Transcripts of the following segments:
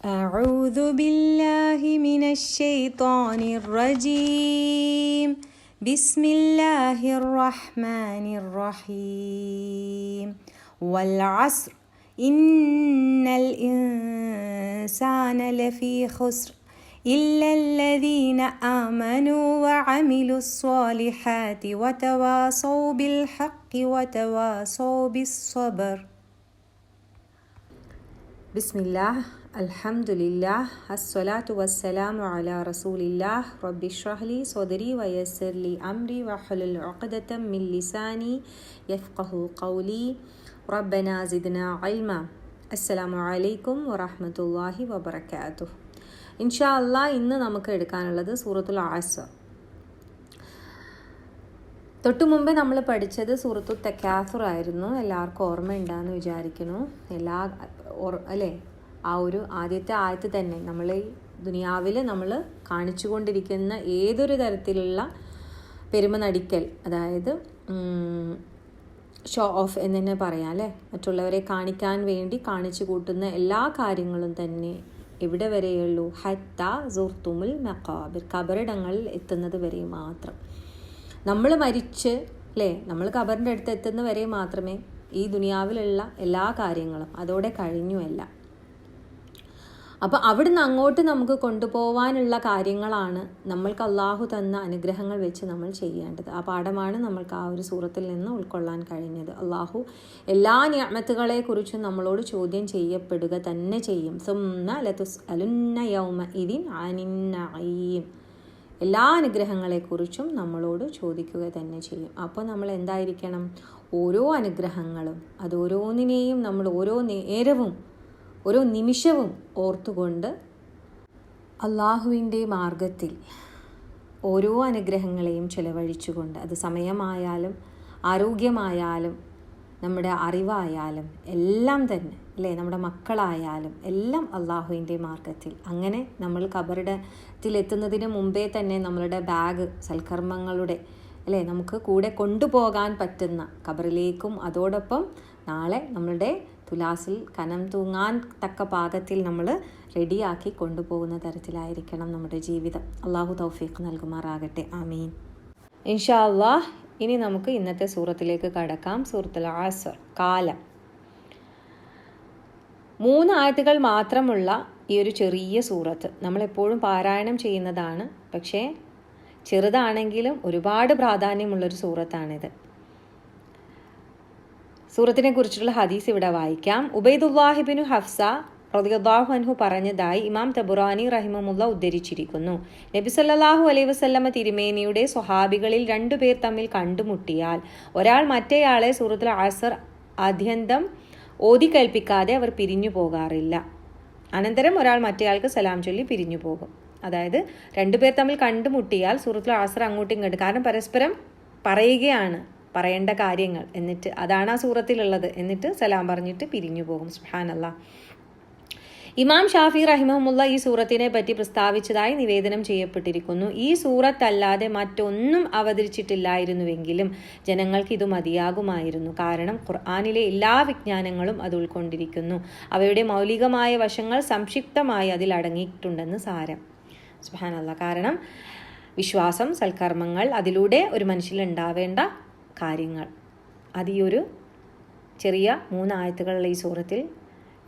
أعوذ بالله من الشيطان الرجيم بسم الله الرحمن الرحيم والعصر إن الإنسان لفي خسر إلا الذين آمنوا وعملوا الصالحات وتواصوا بالحق وتواصوا بالصبر. ബിസ്മില്ലാഹ് അൽഹംദുലില്ലാഹ് അസ്സലാത്തു വസ്സലാമു അലാ റസൂലില്ലാഹ് റബ്ബി ഇശ്റഹ് ലി സ്വദരി വയസ്സിർ ലി അംരി വഹ്ലുൽ ഉഖ്ദതം മിൻ ലിസാനി യഫ്ഖഹു ഖൗലി റബ്ബനാ സിദ്നാ ഇൽമ. അസ്സലാമു അലൈക്കും വറഹ്മത്തുള്ളാഹി വബറകാതുഹു. ഇൻഷാ അല്ലാഹ് ഇന്ന് നമുക്ക് എടുക്കാനുള്ളത് സൂറത്തുൽ അസ്ർ. തൊട്ടു മുമ്പേ നമ്മൾ പഠിച്ചത് സൂറത്തു തക്കാസുർ ആയിരുന്നു. എല്ലാവർക്കും ഓർമ്മയുണ്ടാന്ന് വിചാരിക്കുന്നു. അല്ലേ, ആ ഒരു ആദ്യത്തെ ആയത്ത് തന്നെ നമ്മൾ ഈ ദുനിയാവിൽ നമ്മൾ കാണിച്ചു കൊണ്ടിരിക്കുന്ന ഏതൊരു തരത്തിലുള്ള പെരുമ നടിക്കൽ, അതായത് ഷോ ഓഫ് എന്ന് തന്നെ പറയാം അല്ലേ, മറ്റുള്ളവരെ കാണിക്കാൻ വേണ്ടി കാണിച്ചു കൂട്ടുന്ന എല്ലാ കാര്യങ്ങളും തന്നെ എവിടെ വരെയുള്ളൂ? ഹത്ത സുർത്തുമുൽ മഖാബിർ, ഖബറിടങ്ങളിൽ എത്തുന്നത് വരെ മാത്രം. നമ്മൾ മരിച്ച് അല്ലേ, നമ്മൾ ഖബറിൻ്റെ അടുത്ത് എത്തുന്ന വരെ മാത്രമേ ഈ ദുനിയാവിലുള്ള എല്ലാ കാര്യങ്ങളും അതോടെ കഴിഞ്ഞുമല്ല. അപ്പോൾ അവിടുന്ന് അങ്ങോട്ട് നമുക്ക് കൊണ്ടുപോകാനുള്ള കാര്യങ്ങളാണ് നമ്മൾക്ക് അള്ളാഹു തന്ന അനുഗ്രഹങ്ങൾ വെച്ച് നമ്മൾ ചെയ്യേണ്ടത്. ആ പാഠമാണ് നമ്മൾക്ക് ആ ഒരു സൂറത്തിൽ നിന്ന് ഉൾക്കൊള്ളാൻ കഴിഞ്ഞത്. അള്ളാഹു എല്ലാ നിഅമത്തുകളെക്കുറിച്ചും നമ്മളോട് ചോദ്യം ചെയ്യപ്പെടുക തന്നെ ചെയ്യും. സുമ്മ ലതുസ്അലുന്ന യൗമഇദിൻ അനിൻ നഈം, എല്ലാ അനുഗ്രഹങ്ങളെക്കുറിച്ചും നമ്മളോട് ചോദിക്കുക തന്നെ ചെയ്യും. അപ്പോൾ നമ്മൾ എന്തായിരിക്കണം? ഓരോ അനുഗ്രഹങ്ങളും അത് ഓരോന്നിനെയും നമ്മൾ ഓരോ നേരവും ഓരോ നിമിഷവും ഓർത്തുകൊണ്ട് അള്ളാഹുവിൻ്റെ മാർഗത്തിൽ ഓരോ അനുഗ്രഹങ്ങളെയും ചെലവഴിച്ചുകൊണ്ട്, അത് സമയമായാലും ആരോഗ്യമായാലും നമ്മുടെ അറിവായാലും എല്ലാം തന്നെ അല്ലേ, നമ്മുടെ മക്കളായാലും എല്ലാം അള്ളാഹുവിൻ്റെ മാർഗത്തിൽ. അങ്ങനെ നമ്മൾ ഖബറിടത്തിലെത്തുന്നതിന് മുമ്പേ തന്നെ നമ്മളുടെ ബാഗ് സൽക്കർമ്മങ്ങളുടെ അല്ലേ നമുക്ക് കൂടെ കൊണ്ടുപോകാൻ പറ്റുന്ന ഖബറിലേക്കും അതോടൊപ്പം നാളെ നമ്മളുടെ തുലാസിൽ കനം തൂങ്ങാൻ തക്ക പാകത്തിൽ നമ്മൾ റെഡിയാക്കി കൊണ്ടുപോകുന്ന തരത്തിലായിരിക്കണം നമ്മുടെ ജീവിതം. അള്ളാഹു തൗഫീഖ് നൽകുമാറാകട്ടെ. ആമീൻ. ഇൻഷാ അല്ലാഹ് ഇനി നമുക്ക് ഇന്നത്തെ സൂറത്തിലേക്ക് കടക്കാം. സൂറത്തുൽ അസ്ർ, കാലം. 3 ആയത്തുകൾ മാത്രമുള്ള ഈ ഒരു ചെറിയ സൂറത്ത് നമ്മളെപ്പോഴും പാരായണം ചെയ്യുന്നതാണ്. പക്ഷേ ചെറുതാണെങ്കിലും ഒരുപാട് പ്രാധാന്യമുള്ളൊരു സൂറത്താണിത്. സൂറത്തിനെ കുറിച്ചുള്ള ഹദീസ് ഇവിടെ വായിക്കാം. ഉബൈദുല്ലാഹി ഇബ്നു ഹഫ്സ റളിയല്ലാഹു അൻഹു പറഞ്ഞതായി ഇമാം തബുറാനി റഹിമഹുല്ലാ ഉദ്ധരിച്ചിരിക്കുന്നു. നബി സല്ലല്ലാഹു അലൈഹി വസല്ലമ തിരുമേനിയുടെ സ്വഹാബികളിൽ 2 പേർ തമ്മിൽ കണ്ടുമുട്ടിയാൽ ഒരാൾ മറ്റേയാളെ സൂറത്തുൽ അസ്ർ ആദ്യന്തം ഓതി കേൾപ്പിക്കാതെ അവർ പിരിഞ്ഞു പോകാറില്ല. അനന്തരം ഒരാൾ മറ്റേയാൾക്ക് സലാം ചൊല്ലി പിരിഞ്ഞു പോകും. അതായത് 2 പേർ തമ്മിൽ കണ്ടുമുട്ടിയാൽ സൂറത്തുൽ അസ്ർ അങ്ങോട്ടും ഇങ്ങോട്ടും, കാരണം പരസ്പരം പറയുകയാണ് പറയേണ്ട കാര്യങ്ങൾ, എന്നിട്ട് അതാണ് ആ സൂറത്തിലുള്ളത്, എന്നിട്ട് സലാം പറഞ്ഞിട്ട് പിരിഞ്ഞു പോകും. സുബ്ഹാനല്ലാഹ്. ഇമാം ഷാഫി റഹിമഹുല്ല ഈ സൂറത്തിനെ പറ്റി പ്രസ്താവിച്ചതായി നിവേദനം ചെയ്യപ്പെട്ടിരിക്കുന്നു. ഈ സൂറത്തല്ലാതെ മറ്റൊന്നും അവതരിച്ചിട്ടില്ലായിരുന്നുവെങ്കിലും ജനങ്ങൾക്ക് ഇത് മതിയാകുമായിരുന്നു. കാരണം ഖുർആനിലെ എല്ലാ വിജ്ഞാനങ്ങളും അത് ഉൾക്കൊണ്ടിരിക്കുന്നു. അവയുടെ മൗലികമായ വശങ്ങൾ സംക്ഷിപ്തമായി അതിൽ അടങ്ങിയിട്ടുണ്ടെന്ന് സാരം. സുബ്ഹാനല്ലാഹ്. കാരണം വിശ്വാസം, സൽക്കർമ്മങ്ങൾ, അതിലൂടെ ഒരു മനുഷ്യനിൽ ഉണ്ടാവേണ്ട കാര്യങ്ങൾ അത് ഈ ഒരു ചെറിയ 3 ആയത്തുകളുള്ള ഈ സൂറത്തിൽ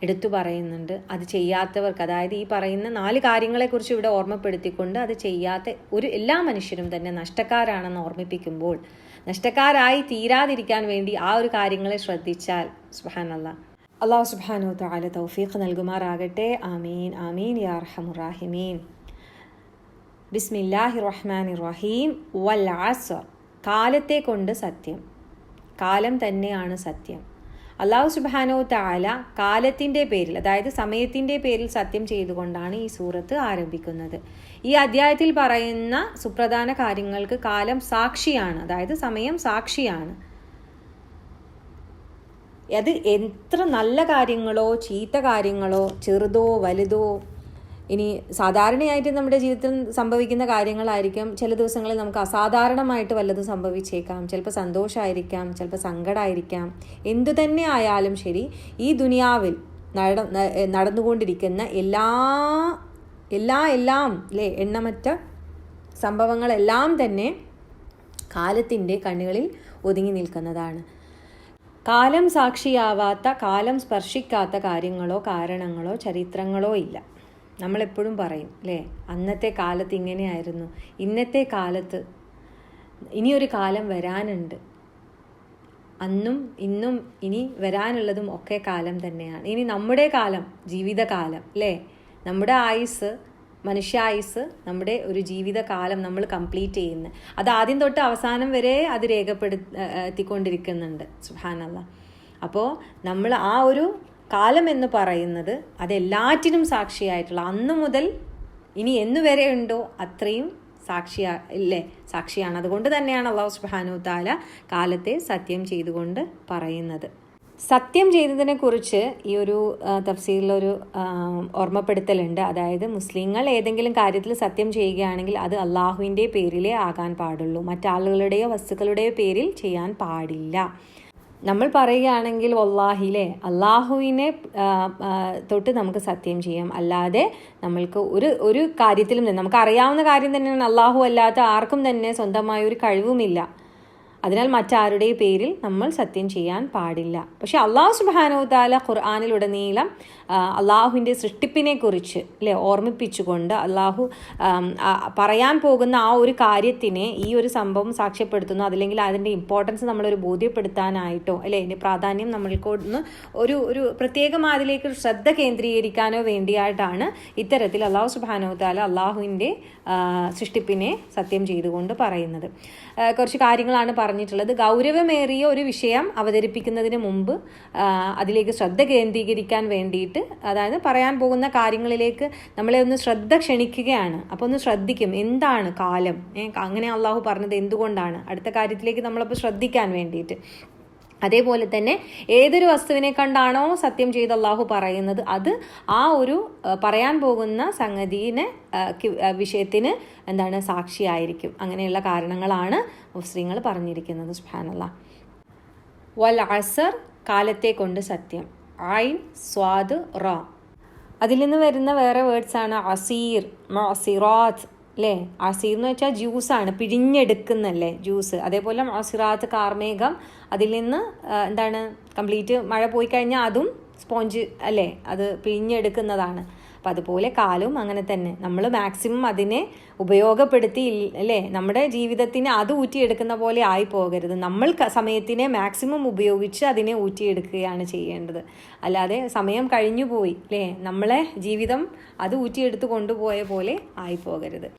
എടുത്തു പറയുന്നുണ്ട്. അത് ചെയ്യാത്തവർക്ക്, അതായത് ഈ പറയുന്ന 4 കാര്യങ്ങളെക്കുറിച്ച് ഇവിടെ ഓർമ്മപ്പെടുത്തിക്കൊണ്ട് അത് ചെയ്യാത്ത എല്ലാ മനുഷ്യരും തന്നെ നഷ്ടക്കാരാണെന്ന് ഓർമ്മിപ്പിക്കുമ്പോൾ നഷ്ടക്കാരായി തീരാതിരിക്കാൻ വേണ്ടി ആ ഒരു കാര്യങ്ങളെ ശ്രദ്ധിച്ചാൽ സുബ്ഹാനല്ലാഹ്, അല്ലാഹു സുബ്ഹാനഹു വ തആല തൗഫീഖ് നൽകുമാറാകട്ടെ. ആമീൻ ആമീൻ യാ അർഹമർ റഹീമീൻ. ബിസ്മില്ലാഹിർ റഹ്മാനിർ റഹീം. വൽ അസ്ർ, കാലത്തെ കൊണ്ട് സത്യം. കാലം തന്നെയാണ് സത്യം. അല്ലാഹു സുബ്ഹാനഹു വ തആല കാലത്തിൻ്റെ പേരിൽ, അതായത് സമയത്തിൻ്റെ പേരിൽ സത്യം ചെയ്തുകൊണ്ടാണ് ഈ സൂറത്ത് ആരംഭിക്കുന്നത്. ഈ അധ്യായത്തിൽ പറയുന്ന സുപ്രധാന കാര്യങ്ങൾക്ക് കാലം സാക്ഷിയാണ്, അതായത് സമയം സാക്ഷിയാണ്. അത് എത്ര നല്ല കാര്യങ്ങളോ ചീത്ത കാര്യങ്ങളോ ചെറുതോ വലുതോ, ഇനി സാധാരണയായിട്ട് നമ്മുടെ ജീവിതത്തിൽ സംഭവിക്കുന്ന കാര്യങ്ങളായിരിക്കും. ചില ദിവസങ്ങളിൽ നമുക്ക് അസാധാരണമായിട്ട് വല്ലതും സംഭവിച്ചേക്കാം. ചിലപ്പോൾ സന്തോഷമായിരിക്കാം, ചിലപ്പോൾ സങ്കടമായിരിക്കാം. എന്തു തന്നെ ആയാലും ശരി, ഈ ദുനിയാവിൽ നടന്നുകൊണ്ടിരിക്കുന്ന എല്ലാം അല്ലേ, എണ്ണമറ്റ സംഭവങ്ങളെല്ലാം തന്നെ കാലത്തിൻ്റെ കണ്ണുകളിൽ ഒതുങ്ങി നിൽക്കുന്നതാണ്. കാലം സാക്ഷിയാവാത്ത, കാലം സ്പർശിക്കാത്ത കാര്യങ്ങളോ കാരണങ്ങളോ ചരിത്രങ്ങളോ ഇല്ല. നമ്മളെപ്പോഴും പറയും അല്ലേ, അന്നത്തെ കാലത്ത് ഇങ്ങനെയായിരുന്നു, ഇന്നത്തെ കാലത്ത് ഇനിയൊരു കാലം വരാനുണ്ട്, അന്നും ഇന്നും ഇനി വരാനുള്ളതും ഒക്കെ കാലം തന്നെയാണ്. ഇനി നമ്മുടെ കാലം, ജീവിതകാലം അല്ലേ, നമ്മുടെ ആയുസ്, മനുഷ്യായുസ്, നമ്മുടെ ഒരു ജീവിതകാലം നമ്മൾ കംപ്ലീറ്റ് ചെയ്യുന്നത്, അത് ആദ്യം തൊട്ട് അവസാനം വരെ അത് രേഖപ്പെടുത്തിക്കൊണ്ടിരിക്കുന്നുണ്ട്. സുബ്ഹാനല്ലാഹ്. അപ്പോൾ നമ്മൾ ആ ഒരു കാലം എന്ന് പറയുന്നത് അതെല്ലാറ്റിനും സാക്ഷിയായിട്ടുള്ള, അന്ന് മുതൽ ഇനി എന്നുവരെ ഉണ്ടോ അത്രയും സാക്ഷിയാണ്. അതുകൊണ്ട് തന്നെയാണ് അല്ലാഹു സുബ്ഹാനഹു തആല കാലത്തെ സത്യം ചെയ്തുകൊണ്ട് പറയുന്നത്. സത്യം ചെയ്തതിനെ കുറിച്ച് ഈ ഒരു തഫ്സീറിലൊരു ഓർമ്മപ്പെടുത്തലുണ്ട്. അതായത് മുസ്ലിങ്ങൾ ഏതെങ്കിലും കാര്യത്തിൽ സത്യം ചെയ്യുകയാണെങ്കിൽ അത് അള്ളാഹുവിൻ്റെ പേരിലേ ആകാൻ പാടുള്ളൂ, മറ്റാളുകളുടെയോ വസ്തുക്കളുടെയോ പേരിൽ ചെയ്യാൻ പാടില്ല. നമ്മൾ പറയുകയാണെങ്കിൽ വല്ലാഹിലെ, അള്ളാഹുവിനെ തൊട്ട് നമുക്ക് സത്യം ചെയ്യാം. അല്ലാതെ നമ്മൾക്ക് ഒരു കാര്യത്തിലും നമുക്ക് അറിയാവുന്ന കാര്യം തന്നെയാണ്, അള്ളാഹു അല്ലാത്ത ആർക്കും തന്നെ സ്വന്തമായ ഒരു കഴിവുമില്ല. അതിനാൽ മറ്റാരുടെ പേരിൽ നമ്മൾ സത്യം ചെയ്യാൻ പാടില്ല. പക്ഷെ അള്ളാഹു സുബ്ഹാനഹു തആല ഖുർആനിലുടനീളം അള്ളാഹുവിൻ്റെ സൃഷ്ടിപ്പിനെ കുറിച്ച് അല്ലേ ഓർമ്മിപ്പിച്ചുകൊണ്ട് അള്ളാഹു പറയാൻ പോകുന്ന ആ ഒരു കാര്യത്തിനെ ഈ ഒരു സംഭവം സാക്ഷ്യപ്പെടുത്തുന്നു. അതല്ലെങ്കിൽ അതിൻ്റെ ഇമ്പോർട്ടൻസ് നമ്മളൊരു ബോധ്യപ്പെടുത്താനായിട്ടോ അല്ലേ, അതിൻ്റെ പ്രാധാന്യം നമ്മൾക്കൊന്ന് ഒരു പ്രത്യേകം അതിലേക്ക് ശ്രദ്ധ കേന്ദ്രീകരിക്കാനോ വേണ്ടിയായിട്ടാണ് ഇത്തരത്തിൽ അള്ളാഹു സുബ്ഹാനഹു തആല അള്ളാഹുവിൻ്റെ സൃഷ്ടിപ്പിനെ സത്യം ചെയ്തുകൊണ്ട് പറയുന്നത്. കുറച്ച് കാര്യങ്ങളാണ് പറഞ്ഞിട്ടുള്ളത്. ഗൗരവമേറിയ ഒരു വിഷയം അവതരിപ്പിക്കുന്നതിന് മുമ്പ് അതിലേക്ക് ശ്രദ്ധ കേന്ദ്രീകരിക്കാൻ വേണ്ടിയിട്ട്, അതായത് പറയാൻ പോകുന്ന കാര്യങ്ങളിലേക്ക് നമ്മളെ ഒന്ന് ശ്രദ്ധ ക്ഷണിക്കുകയാണ്. അപ്പോൾ ഒന്ന് ശ്രദ്ധിക്കും, എന്താണ് കാലം, അങ്ങനെ അള്ളാഹു പറഞ്ഞത് എന്തുകൊണ്ടാണ്, അടുത്ത കാര്യത്തിലേക്ക് നമ്മളപ്പോൾ ശ്രദ്ധിക്കാൻ വേണ്ടിയിട്ട്. അതേപോലെ തന്നെ ഏതൊരു വസ്തുവിനെ കണ്ടാണോ സത്യം ചെയ്ത് അള്ളാഹു പറയുന്നത്, അത് ആ ഒരു പറയാൻ പോകുന്ന സംഗതിനെ വിഷയത്തിന് എന്താണ് സാക്ഷിയായിരിക്കും. അങ്ങനെയുള്ള കാരണങ്ങളാണ് മുസ്ലിങ്ങൾ പറഞ്ഞിരിക്കുന്നത്. സുബ്ഹാനല്ലാഹ്. വൽ അസർ, കാലത്തെ കൊണ്ട് സത്യം. ഐൻ, സ്വാദ്, റ. അതിൽ നിന്ന് വരുന്ന വേറെ വേർഡ്സാണ് അസീർ, മഅസിറാത്ത് അല്ലേ. അസീർ എന്ന് വെച്ചാൽ ജ്യൂസാണ്, പിഴിഞ്ഞെടുക്കുന്നല്ലേ ജ്യൂസ്. അതേപോലെ മഅസിറാത്ത്, കാർമേഘം, അതിൽ നിന്ന് എന്താണ് കംപ്ലീറ്റ് മഴ പോയി കഴിഞ്ഞാൽ അതും സ്പോഞ്ച് അല്ലേ, അത് പിഴിഞ്ഞെടുക്കുന്നതാണ്. അപ്പം അതുപോലെ കാലവും അങ്ങനെ തന്നെ നമ്മൾ മാക്സിമം അതിനെ ഉപയോഗപ്പെടുത്തി അല്ലേ, നമ്മുടെ ജീവിതത്തിന് അത് ഊറ്റിയെടുക്കുന്ന പോലെ ആയി പോകരുത്. നമ്മൾ സമയത്തിനെ മാക്സിമം ഉപയോഗിച്ച് അതിനെ ഊറ്റിയെടുക്കുകയാണ് ചെയ്യേണ്ടത്. അല്ലാതെ സമയം കഴിഞ്ഞു പോയി അല്ലേ, നമ്മളെ ജീവിതം അത് ഊറ്റിയെടുത്ത് കൊണ്ടുപോയ പോലെ ആയി പോകരുത്.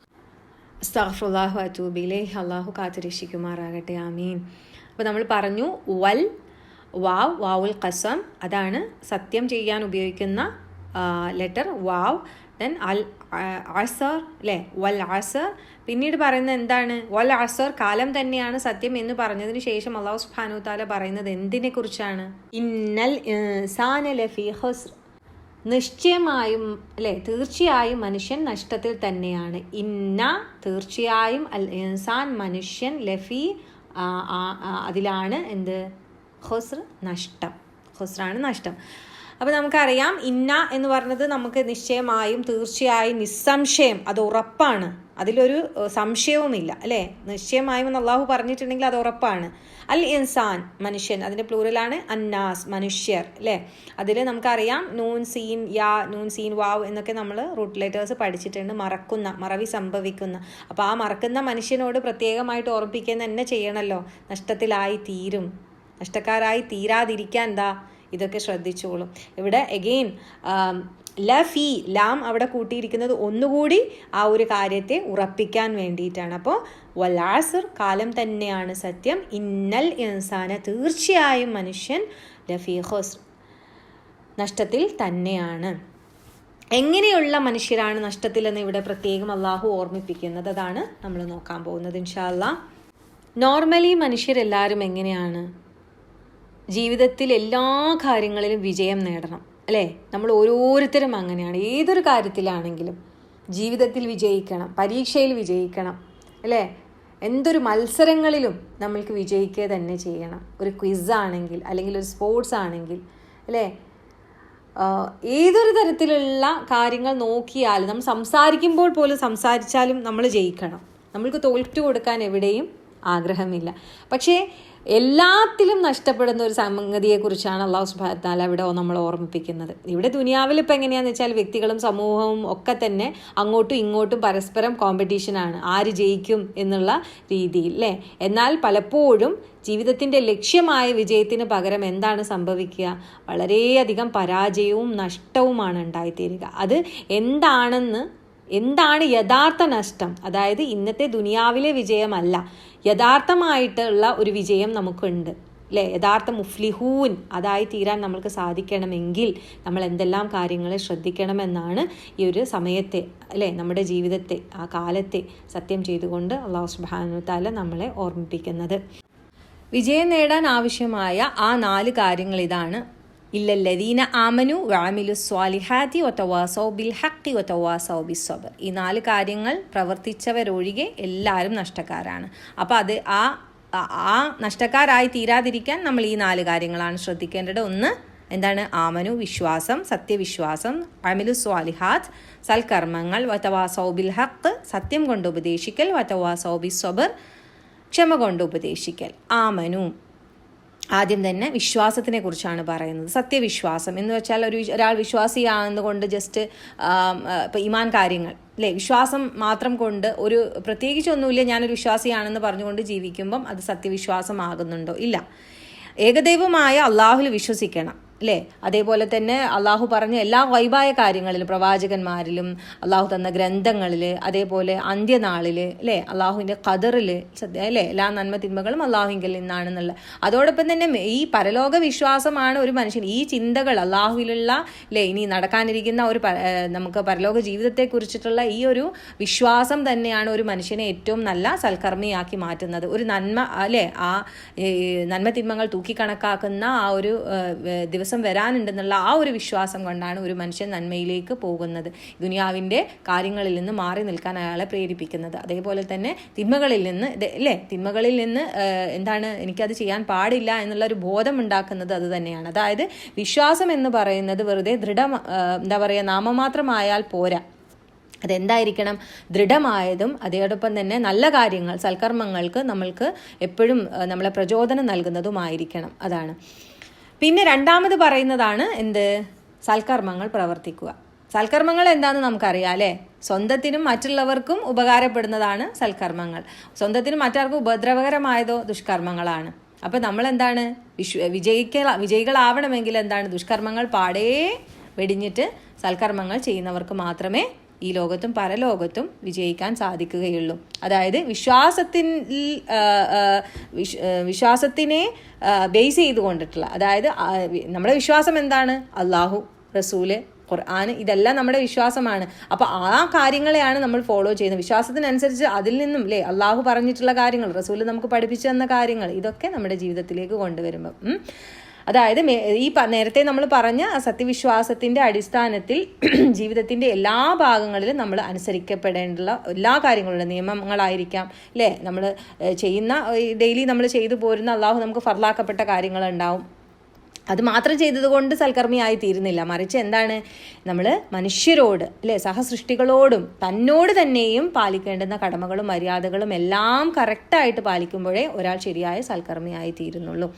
അസ്തഗ്ഫിറുല്ലാഹ് വ അതൂബു ഇലൈഹി. അള്ളാഹു കാത്തുരക്ഷിക്കുമാറാകട്ടെ. ആമീൻ. അപ്പോൾ നമ്മൾ പറഞ്ഞു വാവുൽ ഖസം, അതാണ് സത്യം ചെയ്യാൻ ഉപയോഗിക്കുന്ന ലെറ്റർ വാവ്. ദെൻ അസർ അല്ലേ, വൽ അസർ. പിന്നീട് പറയുന്നത് എന്താണ്, വൽ അസർ, കാലം തന്നെയാണ് സത്യം എന്ന് പറഞ്ഞതിന് ശേഷം അല്ലാഹു സുബ്ഹാനഹു തആല പറയുന്നത് എന്തിനെ കുറിച്ചാണ്? ഇന്നൽ ഇൻസാന ലഫീ ഖുസ്ർ, നിശ്ചയമായും അല്ലേ, തീർച്ചയായും മനുഷ്യൻ നഷ്ടത്തിൽ തന്നെയാണ്. ഇന്ന, തീർച്ചയായും, അൽ ഇൻസാൻ, മനുഷ്യൻ, ലഫീ, അതിലാണ് എന്ത്, ഖുസ്ർ, നഷ്ടം. ഖുസ്റാണ് നഷ്ടം. അപ്പോൾ നമുക്കറിയാം ഇന്ന എന്ന് പറഞ്ഞത് നമുക്ക് നിശ്ചയമായും, തീർച്ചയായും, നിസ്സംശയം, അത് ഉറപ്പാണ്, അതിലൊരു സംശയവുമില്ല അല്ലേ. നിശ്ചയമായും എന്ന് അള്ളാഹു പറഞ്ഞിട്ടുണ്ടെങ്കിൽ അത് ഉറപ്പാണ്. അൽ ഇൻസാൻ, മനുഷ്യൻ, അതിൻ്റെ പ്ലൂറലാണ് അന്നാസ്, മനുഷ്യർ അല്ലേ. അതിൽ നമുക്കറിയാം നൂൻ സീൻ യാ, നൂൻ സീൻ വാവ് എന്നൊക്കെ നമ്മൾ റൂട്ട് ലെറ്റേഴ്സ് പഠിച്ചിട്ടുണ്ട്. മറവി സംഭവിക്കുന്ന. അപ്പോൾ ആ മറക്കുന്ന മനുഷ്യനോട് പ്രത്യേകമായിട്ട് ഓർമ്മിപ്പിക്കുക തന്നെ ചെയ്യണമല്ലോ. നഷ്ടത്തിലായി തീരും, നഷ്ടക്കാരായി തീരാതിരിക്കാൻ എന്താ ഇതൊക്കെ ശ്രദ്ധിച്ചോളും. ഇവിടെ എഗെയിൻ ലഫി, ലാം അവിടെ കൂട്ടിയിരിക്കുന്നത് ഒന്നുകൂടി ആ ഒരു കാര്യത്തെ ഉറപ്പിക്കാൻ വേണ്ടിയിട്ടാണ്. അപ്പോൾ വൽ അസ്ർ, കാലം തന്നെയാണ് സത്യം. ഇന്നൽ ഇൻസാന, തീർച്ചയായും മനുഷ്യൻ, ലഫീ ഖുസ്ർ, നഷ്ടത്തിൽ തന്നെയാണ്. എങ്ങനെയുള്ള മനുഷ്യരാണ് നഷ്ടത്തിലെന്ന് ഇവിടെ പ്രത്യേകം അള്ളാഹു ഓർമ്മിപ്പിക്കുന്നത്. അതാണ് നമ്മൾ നോക്കാൻ പോകുന്നത് ഇൻഷാ അല്ലാഹ്. നോർമലി മനുഷ്യരെല്ലാവരും എങ്ങനെയാണ് ജീവിതത്തിൽ എല്ലാ കാര്യങ്ങളിലും വിജയം നേടണം അല്ലേ. നമ്മൾ ഓരോരുത്തരും അങ്ങനെയാണ്. ഏതൊരു കാര്യത്തിലാണെങ്കിലും ജീവിതത്തിൽ വിജയിക്കണം, പരീക്ഷയിൽ വിജയിക്കണം അല്ലേ. എന്തൊരു മത്സരങ്ങളിലും നമ്മൾക്ക് വിജയിക്കുക തന്നെ ചെയ്യണം. ഒരു ക്വിസ് ആണെങ്കിൽ, അല്ലെങ്കിൽ ഒരു സ്പോർട്സ് ആണെങ്കിൽ അല്ലേ, ഏതൊരു തരത്തിലുള്ള കാര്യങ്ങൾ നോക്കിയാലും നമ്മൾ സംസാരിക്കുമ്പോൾ പോലും സംസാരിച്ചാലും നമ്മൾ ജയിക്കണം. നമ്മൾക്ക് തോറ്റു കൊടുക്കാൻ എവിടെയും ആഗ്രഹമില്ല. പക്ഷേ എല്ലാത്തിലും നഷ്ടപ്പെടുന്ന ഒരു സംഗതിയെക്കുറിച്ചാണ് അള്ളാഹു സുബ്ഹാനഹു വ തആല ഇവിടെ നമ്മൾ ഓർമ്മിപ്പിക്കുന്നത്. ഇവിടെ ദുനിയാവിൽ ഇപ്പം എങ്ങനെയാണെന്ന് വെച്ചാൽ വ്യക്തികളും സമൂഹവും ഒക്കെ തന്നെ അങ്ങോട്ടും ഇങ്ങോട്ടും പരസ്പരം കോമ്പറ്റീഷനാണ്, ആര് ജയിക്കും എന്നുള്ള രീതിയിൽ അല്ലേ. എന്നാൽ പലപ്പോഴും ജീവിതത്തിൻ്റെ ലക്ഷ്യമായ വിജയത്തിന് പകരം എന്താണ് സംഭവിക്കുക? വളരെയധികം പരാജയവും നഷ്ടവുമാണ് ഉണ്ടായിത്തീരുക. അത് എന്താണ് യഥാർത്ഥ നഷ്ടം? അതായത് ഇന്നത്തെ ദുനിയാവിലെ വിജയമല്ല, യഥാർത്ഥമായിട്ടുള്ള ഒരു വിജയം നമുക്കുണ്ട് അല്ലേ. യഥാർത്ഥ മുഫ്ലിഹൂൻ അതായി തീരാൻ നമ്മൾക്ക് സാധിക്കണമെങ്കിൽ നമ്മൾ എന്തെല്ലാം കാര്യങ്ങൾ ശ്രദ്ധിക്കണമെന്നാണ് ഈ ഒരു സമയത്തെ അല്ലേ, നമ്മുടെ ജീവിതത്തെ, ആ കാലത്തെ സത്യം ചെയ്തുകൊണ്ട് അല്ലാഹു സുബ്ഹാനഹു വ തആല നമ്മളെ ഓർമ്മിപ്പിക്കുന്നത്. വിജയം നേടാൻ ആവശ്യമായ ആ 4 കാര്യങ്ങൾ ഇതാണ്. ഇല്ലല്ലദീന ആമനു വഅമിലു സ്വാലിഹാത്തി വതവാസൗ ബിൽ ഹഖി വതവാസൗ ബിസ്സബ്ർ. ഈ 4 കാര്യങ്ങൾ പ്രവർത്തിച്ചവരൊഴികെ എല്ലാവരും നഷ്ടക്കാരാണ്. അപ്പോൾ അത് ആ നഷ്ടക്കാരായി തീരാതിരിക്കാൻ നമ്മൾ ഈ 4 കാര്യങ്ങളാണ് ശ്രദ്ധിക്കേണ്ടത്. ഒന്ന് എന്താണ്? ആമനു വിശ്വാസം, സത്യവിശ്വാസം, അമിലു സ്വാലിഹാത്ത് സൽക്കർമ്മങ്ങൾ, വതവാസൗ ബിൽ ഹഖ് സത്യം കൊണ്ട് ഉപദേശിക്കൽ, വതവാസൗ ബിസ്സബ്ർ ക്ഷമ കൊണ്ട് ഉപദേശിക്കൽ. ആമനു ആദ്യം തന്നെ വിശ്വാസത്തിനെ കുറിച്ചാണ് പറയുന്നത്. സത്യവിശ്വാസം എന്ന് വെച്ചാൽ ഒരാൾ വിശ്വാസിയാണെന്നുകൊണ്ട് ജസ്റ്റ് ഇപ്പം ഈമാൻ കാര്യങ്ങൾ അല്ലേ, വിശ്വാസം മാത്രം കൊണ്ട് ഒരു പ്രത്യേകിച്ചൊന്നുമില്ല ഞാനൊരു വിശ്വാസിയാണെന്ന് പറഞ്ഞുകൊണ്ട് ജീവിക്കുമ്പം അത് സത്യവിശ്വാസമാകുന്നുണ്ടോ? ഇല്ല. ഏകദൈവമായ അള്ളാഹുവിൽ വിശ്വസിക്കണം അല്ലേ. അതേപോലെ തന്നെ അള്ളാഹു പറഞ്ഞ എല്ലാ ഗൈബായ കാര്യങ്ങളിലും, പ്രവാചകന്മാരിലും, അള്ളാഹു തന്ന ഗ്രന്ഥങ്ങളിൽ, അതേപോലെ അന്ത്യനാളിൽ അല്ലേ, അള്ളാഹുവിൻ്റെ ഖദറിൽ അല്ലേ, എല്ലാ നന്മ തിന്മകളും അള്ളാഹുവിങ്കിൽ നിന്നാണെന്നുള്ള. അതോടൊപ്പം തന്നെ ഈ പരലോക വിശ്വാസമാണ് ഒരു മനുഷ്യൻ, ഈ ചിന്തകൾ അള്ളാഹുവിലുള്ള അല്ലേ, ഇനി നടക്കാനിരിക്കുന്ന ഒരു നമുക്ക് പരലോക ജീവിതത്തെക്കുറിച്ചിട്ടുള്ള ഈ ഒരു വിശ്വാസം തന്നെയാണ് ഒരു മനുഷ്യനെ ഏറ്റവും നല്ല സൽക്കർമ്മിയാക്കി മാറ്റുന്നത്. ഒരു നന്മ അല്ലേ, ആ നന്മ തിന്മകൾ തൂക്കിക്കണക്കാക്കുന്ന ആ ഒരു ദിവസം വരാനുണ്ടെന്നുള്ള ആ ഒരു വിശ്വാസം കൊണ്ടാണ് ഒരു മനുഷ്യൻ നന്മയിലേക്ക് പോകുന്നത്, ദുനിയാവിൻ്റെ കാര്യങ്ങളിൽ നിന്ന് മാറി നിൽക്കാൻ അയാളെ പ്രേരിപ്പിക്കുന്നത്. അതേപോലെ തന്നെ തിന്മകളിൽ നിന്ന് അല്ലേ, തിന്മകളിൽ നിന്ന് എന്താണ് എനിക്കത് ചെയ്യാൻ പാടില്ല എന്നുള്ള ഒരു ബോധം ഉണ്ടാക്കുന്നത് അത് തന്നെയാണ്. അതായത് വിശ്വാസം എന്ന് പറയുന്നത് വെറുതെ എന്താ പറയുക നാമമാത്രമായാൽ പോരാ, അതെന്തായിരിക്കണം? ദൃഢമായതും അതോടൊപ്പം തന്നെ നല്ല കാര്യങ്ങൾ, സൽക്കർമ്മങ്ങൾക്ക് നമ്മൾക്ക് എപ്പോഴും നമ്മളെ പ്രചോദനം നൽകുന്നതുമായിരിക്കണം. അതാണ്. പിന്നെ രണ്ടാമത് പറയുന്നതാണ് എന്ത്? സൽക്കർമ്മങ്ങൾ പ്രവർത്തിക്കുക. സൽക്കർമ്മങ്ങൾ എന്താണെന്ന് നമുക്കറിയാം അല്ലേ. സ്വന്തത്തിനും മറ്റുള്ളവർക്കും ഉപകാരപ്പെടുന്നതാണ് സൽക്കർമ്മങ്ങൾ. സ്വന്തത്തിനും മറ്റാർക്കും ഉപദ്രവകരമായതോ ദുഷ്കർമ്മങ്ങളാണ്. അപ്പോൾ നമ്മളെന്താണ് വിജയികളാവണമെങ്കിൽ എന്താണ്? ദുഷ്കർമ്മങ്ങൾ പാടേ വെടിഞ്ഞിട്ട് സൽക്കർമ്മങ്ങൾ ചെയ്യുന്നവർക്ക് മാത്രമേ ഈ ലോകത്തും പരലോകത്തും വിജയിക്കാൻ സാധിക്കുകയുള്ളൂ. അതായത് വിശ്വാസത്തിനെ ബേസ് ചെയ്തുകൊണ്ടിട്ടുള്ള, അതായത് നമ്മുടെ വിശ്വാസം എന്താണ്? അള്ളാഹു, റസൂല്, ഖുർആൻ, ഇതെല്ലാം നമ്മുടെ വിശ്വാസമാണ്. അപ്പോൾ ആ കാര്യങ്ങളെയാണ് നമ്മൾ ഫോളോ ചെയ്യുന്നത്. വിശ്വാസത്തിനനുസരിച്ച് അതിൽ നിന്നും അല്ലേ അള്ളാഹു പറഞ്ഞിട്ടുള്ള കാര്യങ്ങൾ, റസൂല് നമുക്ക് പഠിപ്പിച്ചു തന്ന കാര്യങ്ങൾ, ഇതൊക്കെ നമ്മുടെ ജീവിതത്തിലേക്ക് കൊണ്ടുവരുമ്പം അതായത് ഈ നേരത്തെ നമ്മൾ പറഞ്ഞ സത്യവിശ്വാസത്തിൻ്റെ അടിസ്ഥാനത്തിൽ ജീവിതത്തിൻ്റെ എല്ലാ ഭാഗങ്ങളിലും നമ്മൾ അനുസരിക്കപ്പെടേണ്ടുള്ള എല്ലാ കാര്യങ്ങളും നിയമങ്ങളായിരിക്കാം അല്ലേ, നമ്മൾ ചെയ്യുന്ന ഡെയിലി നമ്മൾ ചെയ്തു പോരുന്ന അള്ളാഹു നമുക്ക് ഫർലാക്കപ്പെട്ട കാര്യങ്ങളുണ്ടാവും. അത് മാത്രം ചെയ്തതുകൊണ്ട് സൽക്കർമ്മിയായി തീരുന്നില്ല, മറിച്ച് എന്താണ്? നമ്മൾ മനുഷ്യരോട് അല്ലേ, സഹസൃഷ്ടികളോടും തന്നോട് തന്നെയും പാലിക്കേണ്ടുന്ന കടമകളും മര്യാദകളും എല്ലാം കറക്റ്റായിട്ട് പാലിക്കുമ്പോഴേ ഒരാൾ ശരിയായ സൽക്കർമ്മിയായി തീരുന്നുള്ളൂ.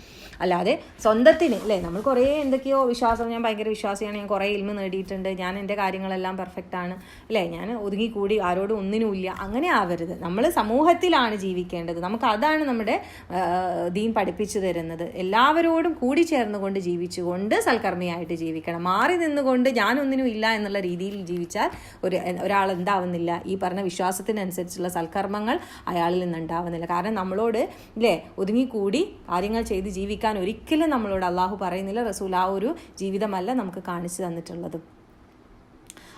അല്ലാതെ സ്വന്തത്തിന് അല്ലേ, നമ്മൾ കുറേ എന്തൊക്കെയോ വിശ്വാസം, ഞാൻ ഭയങ്കര വിശ്വാസിയാണ്, ഞാൻ കുറേ ഇൽമ നേടിയിട്ടുണ്ട്, ഞാൻ എൻ്റെ കാര്യങ്ങളെല്ലാം പെർഫെക്റ്റാണ് അല്ലേ, ഞാൻ ഒതുങ്ങിക്കൂടി ആരോടും ഒന്നിനുമില്ല, അങ്ങനെ ആവരുത്. നമ്മൾ സമൂഹത്തിലാണ് ജീവിക്കേണ്ടത്. നമുക്ക് അതാണ് നമ്മുടെ ദീൻ പഠിപ്പിച്ചു തരുന്നത്. എല്ലാവരോടും കൂടി ചേർന്നുകൊണ്ട് ജീവിച്ചുകൊണ്ട് സൽക്കർമ്മിയായിട്ട് ജീവിക്കണം. മാറി നിന്നുകൊണ്ട് ഞാനൊന്നിനും ഇല്ല എന്നുള്ള രീതിയിൽ ജീവിച്ചാൽ ഒരാൾ എന്താവുന്നില്ല, ഈ പറഞ്ഞ വിശ്വാസത്തിനനുസരിച്ചുള്ള സൽക്കർമ്മങ്ങൾ അയാളിൽ നിന്ന് ഉണ്ടാവുന്നില്ല. കാരണം നമ്മളോട് ഇല്ലേ ഒതുങ്ങിക്കൂടി കാര്യങ്ങൾ ചെയ്ത് ജീവിക്കാൻ ഒരിക്കലും നമ്മളോട് അള്ളാഹു പറയുന്നില്ല. റസൂൽ ആ ഒരു ജീവിതമല്ല നമുക്ക് കാണിച്ചു തന്നിട്ടുള്ളത്.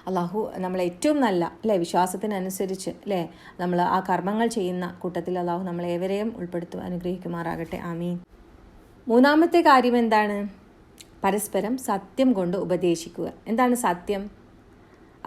അള്ളാഹു നമ്മളെ ഏറ്റവും നല്ല അല്ലേ വിശ്വാസത്തിനനുസരിച്ച് അല്ലേ നമ്മൾ ആ കർമ്മങ്ങൾ ചെയ്യുന്ന കൂട്ടത്തിൽ അള്ളാഹു നമ്മളേവരെയും ഉൾപ്പെടുത്തുക, അനുഗ്രഹിക്കുമാറാകട്ടെ. ആമീൻ. മൂന്നാമത്തെ കാര്യം എന്താണ്? പരസ്പരം സത്യം കൊണ്ട് ഉപദേശിക്കുക. എന്താണ് സത്യം?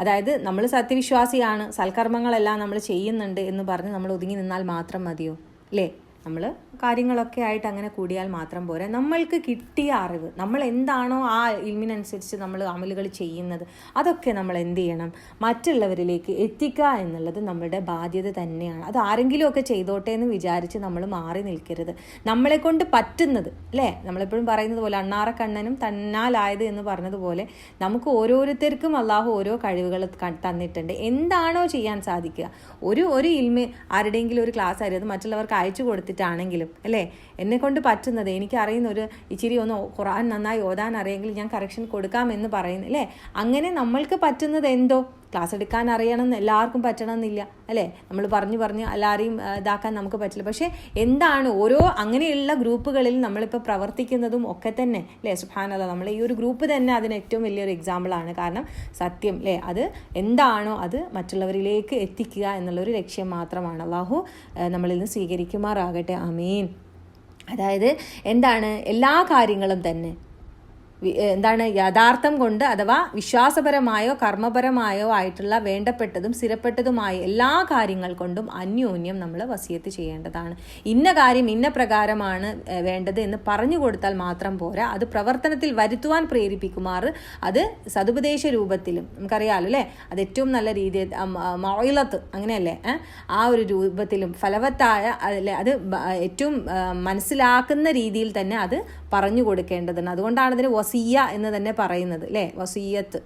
അതായത് നമ്മൾ സത്യവിശ്വാസിയാണ്, സൽക്കർമ്മങ്ങളെല്ലാം നമ്മൾ ചെയ്യുന്നുണ്ട് എന്ന് പറഞ്ഞ് നമ്മൾ ഒതുങ്ങി നിന്നാൽ മാത്രം മതിയോ? അല്ലേ, നമ്മൾ കാര്യങ്ങളൊക്കെ ആയിട്ട് അങ്ങനെ കൂടിയാൽ മാത്രം പോരാ. നമ്മൾക്ക് കിട്ടിയ അറിവ്, നമ്മൾ എന്താണോ ആ ഇൽമിനനുസരിച്ച് നമ്മൾ അമലുകൾ ചെയ്യുന്നത്, അതൊക്കെ നമ്മൾ എന്ത് ചെയ്യണം, മറ്റുള്ളവരിലേക്ക് എത്തിക്കുക എന്നുള്ളത് നമ്മുടെ ബാധ്യത തന്നെയാണ്. അത് ആരെങ്കിലുമൊക്കെ ചെയ്തോട്ടെ എന്ന് വിചാരിച്ച് നമ്മൾ മാറി നിൽക്കരുത്. നമ്മളെ കൊണ്ട് പറ്റുന്നത്, അല്ലേ, നമ്മളെപ്പോഴും പറയുന്നത് പോലെ അണ്ണാറക്കണ്ണനും തന്നാലായത് എന്ന് പറഞ്ഞതുപോലെ നമുക്ക് ഓരോരുത്തർക്കും അള്ളാഹു ഓരോ കഴിവുകൾ തന്നിട്ടുണ്ട്. എന്താണോ ചെയ്യാൻ സാധിക്കുക, ഒരു ഇൽമ് ആരുടെയെങ്കിലും ഒരു ക്ലാസ് ആയിരുന്നു അത് മറ്റുള്ളവർക്ക് അയച്ചു കൊടുത്തിട്ടാണെങ്കിലും, അല്ലേ, എന്നെ കൊണ്ട് പറ്റുന്നത്, എനിക്ക് അറിയുന്ന ഒരു ഇച്ചിരി ഒന്ന് ഖുർആൻ നന്നായി ഓതാൻ അറിയെങ്കിൽ ഞാൻ കറക്ഷൻ കൊടുക്കാമെന്ന് പറയുന്നു, അല്ലേ. അങ്ങനെ നമ്മൾക്ക് പറ്റുന്നത് എന്തോ, ക്ലാസ് എടുക്കാൻ അറിയണം എന്ന് എല്ലാവർക്കും പറ്റണമെന്നില്ല, അല്ലേ. നമ്മൾ പറഞ്ഞ് എല്ലാവരെയും ഇതാക്കാൻ നമുക്ക് പറ്റില്ല. പക്ഷേ എന്താണ് ഓരോ അങ്ങനെയുള്ള ഗ്രൂപ്പുകളിൽ നമ്മളിപ്പോൾ പ്രവർത്തിക്കുന്നതും ഒക്കെ തന്നെ, അല്ലേ, സുബ്ഹാനല്ലാഹ്, നമ്മൾ ഈ ഒരു ഗ്രൂപ്പ് തന്നെ അതിന് ഏറ്റവും വലിയൊരു എക്സാമ്പിളാണ്. കാരണം സത്യം, അല്ലേ, അത് എന്താണോ അത് മറ്റുള്ളവരിലേക്ക് എത്തിക്കുക എന്നുള്ളൊരു ലക്ഷ്യം മാത്രമാണ്. അള്ളാഹു നമ്മളിൽ നിന്ന് സ്വീകരിക്കുമാറാകട്ടെ. ആമീൻ. അതായത് എന്താണ്, എല്ലാ കാര്യങ്ങളും തന്നെ എന്താണ് യഥാർത്ഥം കൊണ്ട് അഥവാ വിശ്വാസപരമായോ കർമ്മപരമായോ ആയിട്ടുള്ള വേണ്ടപ്പെട്ടതും സ്ഥിരപ്പെട്ടതുമായ എല്ലാ കാര്യങ്ങൾ കൊണ്ടും അന്യോന്യം നമ്മൾ വസിയത്ത് ചെയ്യേണ്ടതാണ്. ഇന്ന കാര്യം ഇന്ന പ്രകാരമാണ് വേണ്ടത് എന്ന് പറഞ്ഞു കൊടുത്താൽ മാത്രം പോരാ, അത് പ്രവർത്തനത്തിൽ വരുത്തുവാൻ പ്രേരിപ്പിക്കുമാറ് അത് സതുപദേശ രൂപത്തിലും, നമുക്കറിയാമല്ലോ, അല്ലേ, അത് ഏറ്റവും നല്ല രീതിയിൽ മൗഇലത്ത് അങ്ങനെയല്ലേ, ആ ഒരു രൂപത്തിലും ഫലവത്തായ, അല്ലെ, അത് ഏറ്റവും മനസ്സിലാക്കുന്ന രീതിയിൽ തന്നെ അത് പറഞ്ഞു കൊടുക്കേണ്ടതുണ്ട്. അതുകൊണ്ടാണ് ഇതിന് വസിയ എന്ന് തന്നെ പറയുന്നത്, അല്ലേ, വസിയത്ത്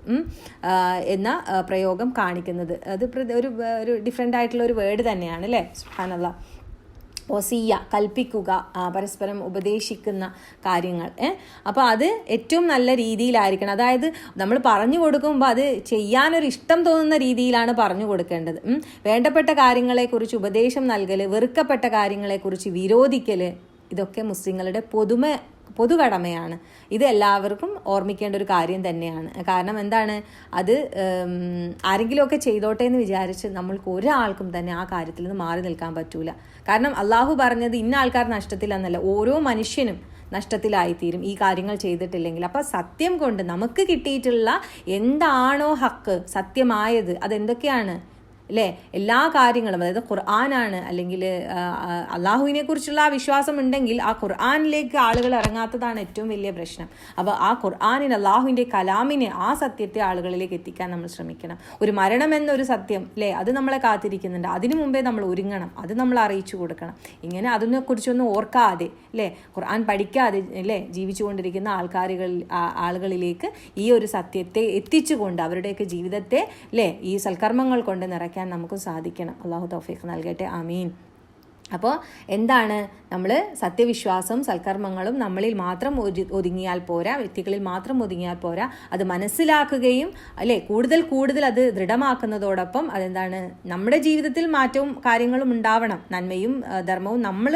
എന്ന പ്രയോഗം കാണിക്കുന്നത്. അത് ഒരു ഡിഫറെൻ്റ് ആയിട്ടുള്ള ഒരു വേർഡ് തന്നെയാണ്, അല്ലേ. സുബ്ഹാനല്ലാഹ്. വസിയ, കൽപ്പിക്കുക, പരസ്പരം ഉപദേശിക്കുന്ന കാര്യങ്ങൾ. അപ്പോൾ അത് ഏറ്റവും നല്ല രീതിയിലായിരിക്കണം. അതായത് നമ്മൾ പറഞ്ഞു കൊടുക്കുമ്പോൾ അത് ചെയ്യാനൊരു ഇഷ്ടം തോന്നുന്ന രീതിയിലാണ് പറഞ്ഞു കൊടുക്കേണ്ടത്. വേണ്ടപ്പെട്ട കാര്യങ്ങളെക്കുറിച്ച് ഉപദേശം നൽകൽ, വെറുക്കപ്പെട്ട കാര്യങ്ങളെക്കുറിച്ച് വിരോധിക്കൽ, ഇതൊക്കെ മുസ്ലിങ്ങളുടെ പൊതുകടമയാണ്. ഇത് എല്ലാവർക്കും ഓർമ്മിക്കേണ്ട ഒരു കാര്യം തന്നെയാണ്. കാരണം എന്താണ്, അത് ആരെങ്കിലുമൊക്കെ ചെയ്തോട്ടെ എന്ന് വിചാരിച്ച് നമ്മൾക്ക് ഒരാൾക്കും തന്നെ ആ കാര്യത്തിൽ നിന്ന് മാറി നിൽക്കാൻ പറ്റൂല. കാരണം അള്ളാഹു പറഞ്ഞത് ഇന്ന ആൾക്കാർ നഷ്ടത്തിലെന്നല്ല, ഓരോ മനുഷ്യനും നഷ്ടത്തിലായിത്തീരും ഈ കാര്യങ്ങൾ ചെയ്തിട്ടില്ലെങ്കിൽ. അപ്പോൾ സത്യം കൊണ്ട് നമുക്ക് കിട്ടിയിട്ടുള്ള എന്താണോ ഹക്ക്, സത്യമായത്, അതെന്തൊക്കെയാണ്, അല്ലേ, എല്ലാ കാര്യങ്ങളും, അതായത് ഖുർആനാണ്, അല്ലെങ്കിൽ അള്ളാഹുവിനെ കുറിച്ചുള്ള ആ വിശ്വാസം ഉണ്ടെങ്കിൽ ആ ഖുർആനിലേക്ക് ആളുകൾ ഇറങ്ങാത്തതാണ് ഏറ്റവും വലിയ പ്രശ്നം. അപ്പോൾ ആ ഖുർആനിന്, അള്ളാഹുവിൻ്റെ കലാമിനെ, ആ സത്യത്തെ ആളുകളിലേക്ക് എത്തിക്കാൻ നമ്മൾ ശ്രമിക്കണം. ഒരു മരണം എന്നൊരു സത്യം, അല്ലേ, അത് നമ്മളെ കാത്തിരിക്കുന്നുണ്ട്. അതിനു മുമ്പേ നമ്മൾ ഒരുങ്ങണം, അത് നമ്മൾ അറിയിച്ചു കൊടുക്കണം. ഇങ്ങനെ അതിനെക്കുറിച്ചൊന്നും ഓർക്കാതെ, അല്ലേ, ഖുർആൻ പഠിക്കാതെ, അല്ലേ, ജീവിച്ചുകൊണ്ടിരിക്കുന്ന ആളുകളിലേക്ക് ഈ ഒരു സത്യത്തെ എത്തിച്ചുകൊണ്ട് അവരുടെയൊക്കെ ജീവിതത്തെ, അല്ലേ, ഈ സൽക്കർമ്മങ്ങൾ കൊണ്ട് നിറയ്ക്കാൻ നമുക്ക് സാധിക്കണം. അള്ളാഹു തൗഫീഖ് നൽകട്ടെ. ആമീൻ. അപ്പോൾ എന്താണ്, നമ്മൾ സത്യവിശ്വാസം സൽക്കർമ്മങ്ങളും നമ്മളിൽ മാത്രം ഒതുങ്ങിയാൽ പോരാ, വ്യക്തികളിൽ മാത്രം ഒതുങ്ങിയാൽ പോരാ, അത് മനസ്സിലാക്കുകയും, അല്ലേ, കൂടുതൽ അത് ദൃഢമാക്കുന്നതോടൊപ്പം അതെന്താണ്, നമ്മുടെ ജീവിതത്തിൽ മാറ്റവും കാര്യങ്ങളും ഉണ്ടാവണം. നന്മയും ധർമ്മവും നമ്മൾ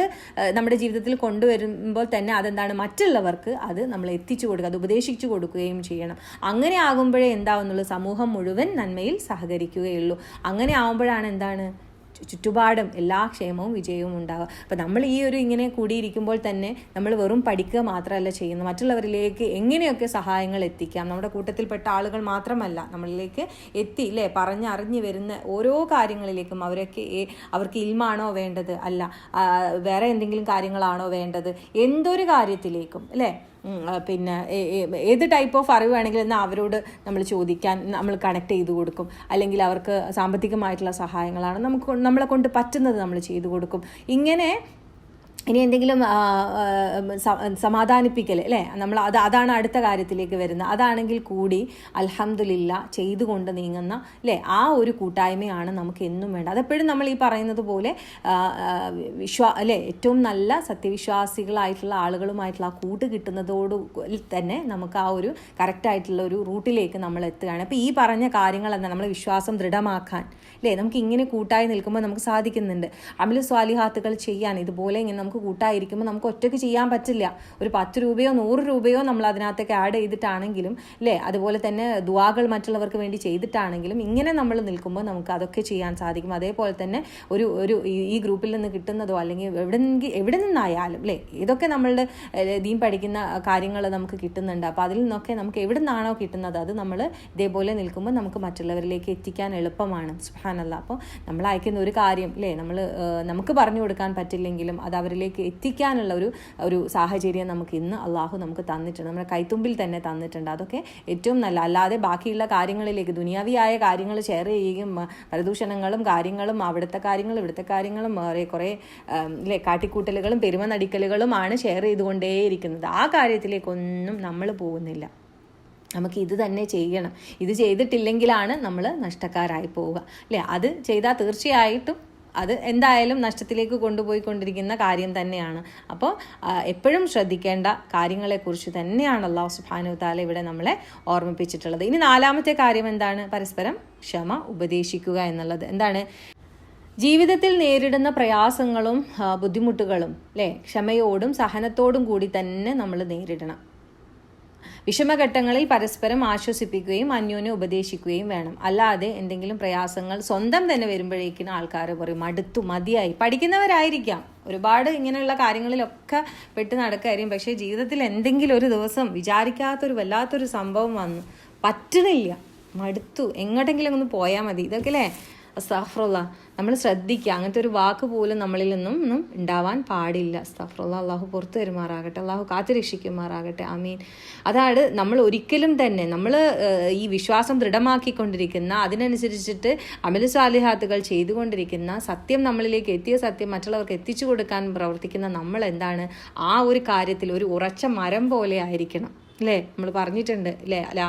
നമ്മുടെ ജീവിതത്തിൽ കൊണ്ടുവരുമ്പോൾ തന്നെ അതെന്താണ്, മറ്റുള്ളവർക്ക് അത് നമ്മൾ എത്തിച്ചു കൊടുക്കുക, അത് ഉപദേശിച്ചു കൊടുക്കുകയും ചെയ്യണം. അങ്ങനെ ആകുമ്പോഴേ എന്താവുന്നുള്ളൂ, സമൂഹം മുഴുവൻ നന്മയിൽ സഹകരിക്കുകയുള്ളൂ. അങ്ങനെ ആകുമ്പോഴാണ് എന്താണ്, ചുറ്റുപാടും എല്ലാ ക്ഷേമവും വിജയവും ഉണ്ടാവുക. അപ്പോൾ നമ്മൾ ഈ ഒരു ഇങ്ങനെ കൂടിയിരിക്കുമ്പോൾ തന്നെ നമ്മൾ വെറും പഠിക്കുക മാത്രമല്ല ചെയ്യുന്നത്, മറ്റുള്ളവരിലേക്ക് എങ്ങനെയൊക്കെ സഹായങ്ങൾ എത്തിക്കാം, നമ്മുടെ കൂട്ടത്തിൽപ്പെട്ട ആളുകൾ മാത്രമല്ല നമ്മളിലേക്ക് എത്തി, അല്ലേ, പറഞ്ഞറിഞ്ഞ് വരുന്ന ഓരോ കാര്യങ്ങളിലേക്കും അവർക്ക് ഇൽമാണോ വേണ്ടത്, അല്ല വേറെ എന്തെങ്കിലും കാര്യങ്ങളാണോ വേണ്ടത്, എന്തൊരു കാര്യത്തിലേക്കും, അല്ലേ, പിന്നെ ഏത് ടൈപ്പ് ഓഫ് അറിവ് വേണമെങ്കിലും എന്നാൽ അവരോട് നമ്മൾ ചോദിക്കാൻ നമ്മൾ കണക്ട് ചെയ്ത് കൊടുക്കും. അല്ലെങ്കിൽ അവർക്ക് സാമ്പത്തികമായിട്ടുള്ള സഹായങ്ങളാണ് നമ്മളെ കൊണ്ട് പറ്റുന്നത് നമ്മൾ ചെയ്തു കൊടുക്കും. ഇങ്ങനെ ഇനി എന്തെങ്കിലും സമാധാനിപ്പിക്കൽ, അല്ലേ, നമ്മൾ അതാണ് അടുത്ത കാര്യത്തിലേക്ക് വരുന്നത്. അതാണെങ്കിൽ കൂടി അൽഹംദുലില്ലാ ചെയ്തുകൊണ്ട് നീങ്ങുന്ന, അല്ലേ, ആ ഒരു കൂട്ടായ്മയാണ് നമുക്ക് എന്നും വേണ്ടത്. അതെപ്പോഴും നമ്മൾ ഈ പറയുന്നത് പോലെ അല്ലേ, ഏറ്റവും നല്ല സത്യവിശ്വാസികളായിട്ടുള്ള ആളുകളുമായിട്ടുള്ള ആ കൂട്ട് കിട്ടുന്നതോട് തന്നെ നമുക്ക് ആ ഒരു കറക്റ്റായിട്ടുള്ള ഒരു റൂട്ടിലേക്ക് നമ്മൾ എത്തുകയാണ്. അപ്പോൾ ഈ പറഞ്ഞ കാര്യങ്ങൾ എന്താ, നമ്മൾ വിശ്വാസം ദൃഢമാക്കാൻ, അല്ലേ, നമുക്ക് ഇങ്ങനെ കൂട്ടായി നിൽക്കുമ്പോൾ നമുക്ക് സാധിക്കുന്നുണ്ട്. അമലു സ്വാലിഹാത്തുകൾ ചെയ്യാൻ ഇതുപോലെ ഇങ്ങനെ നമുക്ക് കൂട്ടായിരിക്കുമ്പോൾ നമുക്ക് ഒറ്റയ്ക്ക് ചെയ്യാൻ പറ്റില്ല. ഒരു 10 രൂപയോ 100 രൂപയോ നമ്മൾ അതിനകത്തേക്ക് ആഡ് ചെയ്തിട്ടാണെങ്കിലും, അല്ലേ, അതുപോലെ തന്നെ ദുആകൾ മറ്റുള്ളവർക്ക് വേണ്ടി ചെയ്തിട്ടാണെങ്കിലും ഇങ്ങനെ നമ്മൾ നിൽക്കുമ്പോൾ നമുക്ക് അതൊക്കെ ചെയ്യാൻ സാധിക്കും. അതേപോലെ തന്നെ ഒരു ഈ ഗ്രൂപ്പിൽ നിന്ന് കിട്ടുന്നതോ അല്ലെങ്കിൽ എവിടെ നിന്നായാലും, അല്ലേ, ഇതൊക്കെ നമ്മളുടെ ദീൻ പഠിക്കുന്ന കാര്യങ്ങൾ നമുക്ക് കിട്ടുന്നുണ്ട്. അപ്പോൾ അതിൽ നിന്നൊക്കെ നമുക്ക് എവിടെ നിന്നാണോ കിട്ടുന്നത് അത് നമ്മൾ ഇതേപോലെ നിൽക്കുമ്പോൾ നമുക്ക് മറ്റുള്ളവരിലേക്ക് എത്തിക്കാൻ എളുപ്പമാണ്. സുബ്ഹാനല്ലാഹ്. അപ്പോൾ നമ്മൾ അയക്കുന്ന ഒരു കാര്യം, അല്ലേ, നമുക്ക് പറഞ്ഞു കൊടുക്കാൻ പറ്റില്ലെങ്കിലും അത് അവരിലേക്ക് നമ്മളിലേക്ക് എത്തിക്കാനുള്ള ഒരു സാഹചര്യം നമുക്ക് ഇന്ന് അള്ളാഹു നമുക്ക് തന്നിട്ടുണ്ട്, നമ്മുടെ കൈത്തുമ്പിൽ തന്നെ തന്നിട്ടുണ്ട്. അതൊക്കെ ഏറ്റവും നല്ല, അല്ലാതെ ബാക്കിയുള്ള കാര്യങ്ങളിലേക്ക് ദുനിയാവിയായ കാര്യങ്ങൾ ഷെയർ ചെയ്യുകയും പരദൂഷണങ്ങളും കാര്യങ്ങളും അവിടുത്തെ കാര്യങ്ങളും ഇവിടുത്തെ കാര്യങ്ങളും കുറേ കാട്ടിക്കൂട്ടലുകളും പെരുമ നടിക്കലുകളുമാണ് ഷെയർ ചെയ്തുകൊണ്ടേയിരിക്കുന്നത്. ആ കാര്യത്തിലേക്കൊന്നും നമ്മൾ പോകുന്നില്ല. നമുക്ക് ഇത് തന്നെ ചെയ്യണം. ഇത് ചെയ്തിട്ടില്ലെങ്കിലാണ് നമ്മൾ നഷ്ടക്കാരായി പോവുക, അല്ലേ? അത് ചെയ്താൽ തീർച്ചയായിട്ടും അത് എന്തായാലും നഷ്ടത്തിലേക്ക് കൊണ്ടുപോയിക്കൊണ്ടിരിക്കുന്ന കാര്യം തന്നെയാണ്. അപ്പോൾ എപ്പോഴും ശ്രദ്ധിക്കേണ്ട കാര്യങ്ങളെക്കുറിച്ച് തന്നെയാണ് അല്ലാഹു സുബ്ഹാനഹു വ തആല ഇവിടെ നമ്മളെ ഓർമ്മിപ്പിച്ചിട്ടുള്ളത്. ഇനി 4ാമത്തെ കാര്യം എന്താണ്? പരസ്പരം ക്ഷമ ഉപദേശിക്കുക എന്നുള്ളത്. എന്താണ്? ജീവിതത്തിൽ നേരിടുന്ന പ്രയാസങ്ങളും ബുദ്ധിമുട്ടുകളും ക്ഷമയോടും സഹനത്തോടും കൂടി തന്നെ നമ്മൾ നേരിടണം. വിഷമഘട്ടങ്ങളിൽ പരസ്പരം ആശ്വസിപ്പിക്കുകയും അന്യോന്യം ഉപദേശിക്കുകയും വേണം. അല്ലാതെ എന്തെങ്കിലും പ്രയാസങ്ങൾ സ്വന്തം തന്നെ വരുമ്പോഴേക്കിനും ആൾക്കാർ പറയും മടുത്തു, മതിയായി. പഠിക്കുന്നവരായിരിക്കാം, ഒരുപാട് ഇങ്ങനെയുള്ള കാര്യങ്ങളിലൊക്കെ പെട്ട് നടക്കായിരിക്കും. പക്ഷേ ജീവിതത്തിൽ എന്തെങ്കിലും ഒരു ദിവസം വിചാരിക്കാത്തൊരു വല്ലാത്തൊരു സംഭവം വന്നു, പറ്റണില്ല, മടുത്തു, എങ്ങോട്ടെങ്കിലും ഒന്ന് പോയാൽ മതി. ഇതൊക്കെ അസ്തഗ്ഫിറുല്ലാഹ്, നമ്മൾ ശ്രദ്ധിക്കുക. അങ്ങനത്തെ ഒരു വാക്ക് പോലും നമ്മളിൽ നിന്നും ഉണ്ടാവാൻ പാടില്ല. അസ്തഗ്ഫിറുല്ലാഹ്. അള്ളാഹു പുറത്തു തരുമാറാകട്ടെ, അള്ളാഹു കാത്തുരക്ഷിക്കുമാറാകട്ടെ, ആമീൻ. അതാണ് നമ്മൾ ഒരിക്കലും തന്നെ നമ്മൾ ഈ വിശ്വാസം ദൃഢമാക്കിക്കൊണ്ടിരിക്കുന്ന, അതിനനുസരിച്ചിട്ട് അമലു സാലിഹാത്തുകൾ ചെയ്തുകൊണ്ടിരിക്കുന്ന, സത്യം നമ്മളിലേക്ക് എത്തിയ സത്യം മറ്റുള്ളവർക്ക് എത്തിച്ചു കൊടുക്കാൻ പ്രവർത്തിക്കുന്ന നമ്മൾ എന്താണ്, ആ ഒരു കാര്യത്തിൽ ഒരു ഉറച്ച മരം പോലെ ആയിരിക്കണം, അല്ലേ? നമ്മൾ പറഞ്ഞിട്ടുണ്ട്, അല്ലേ? ലാ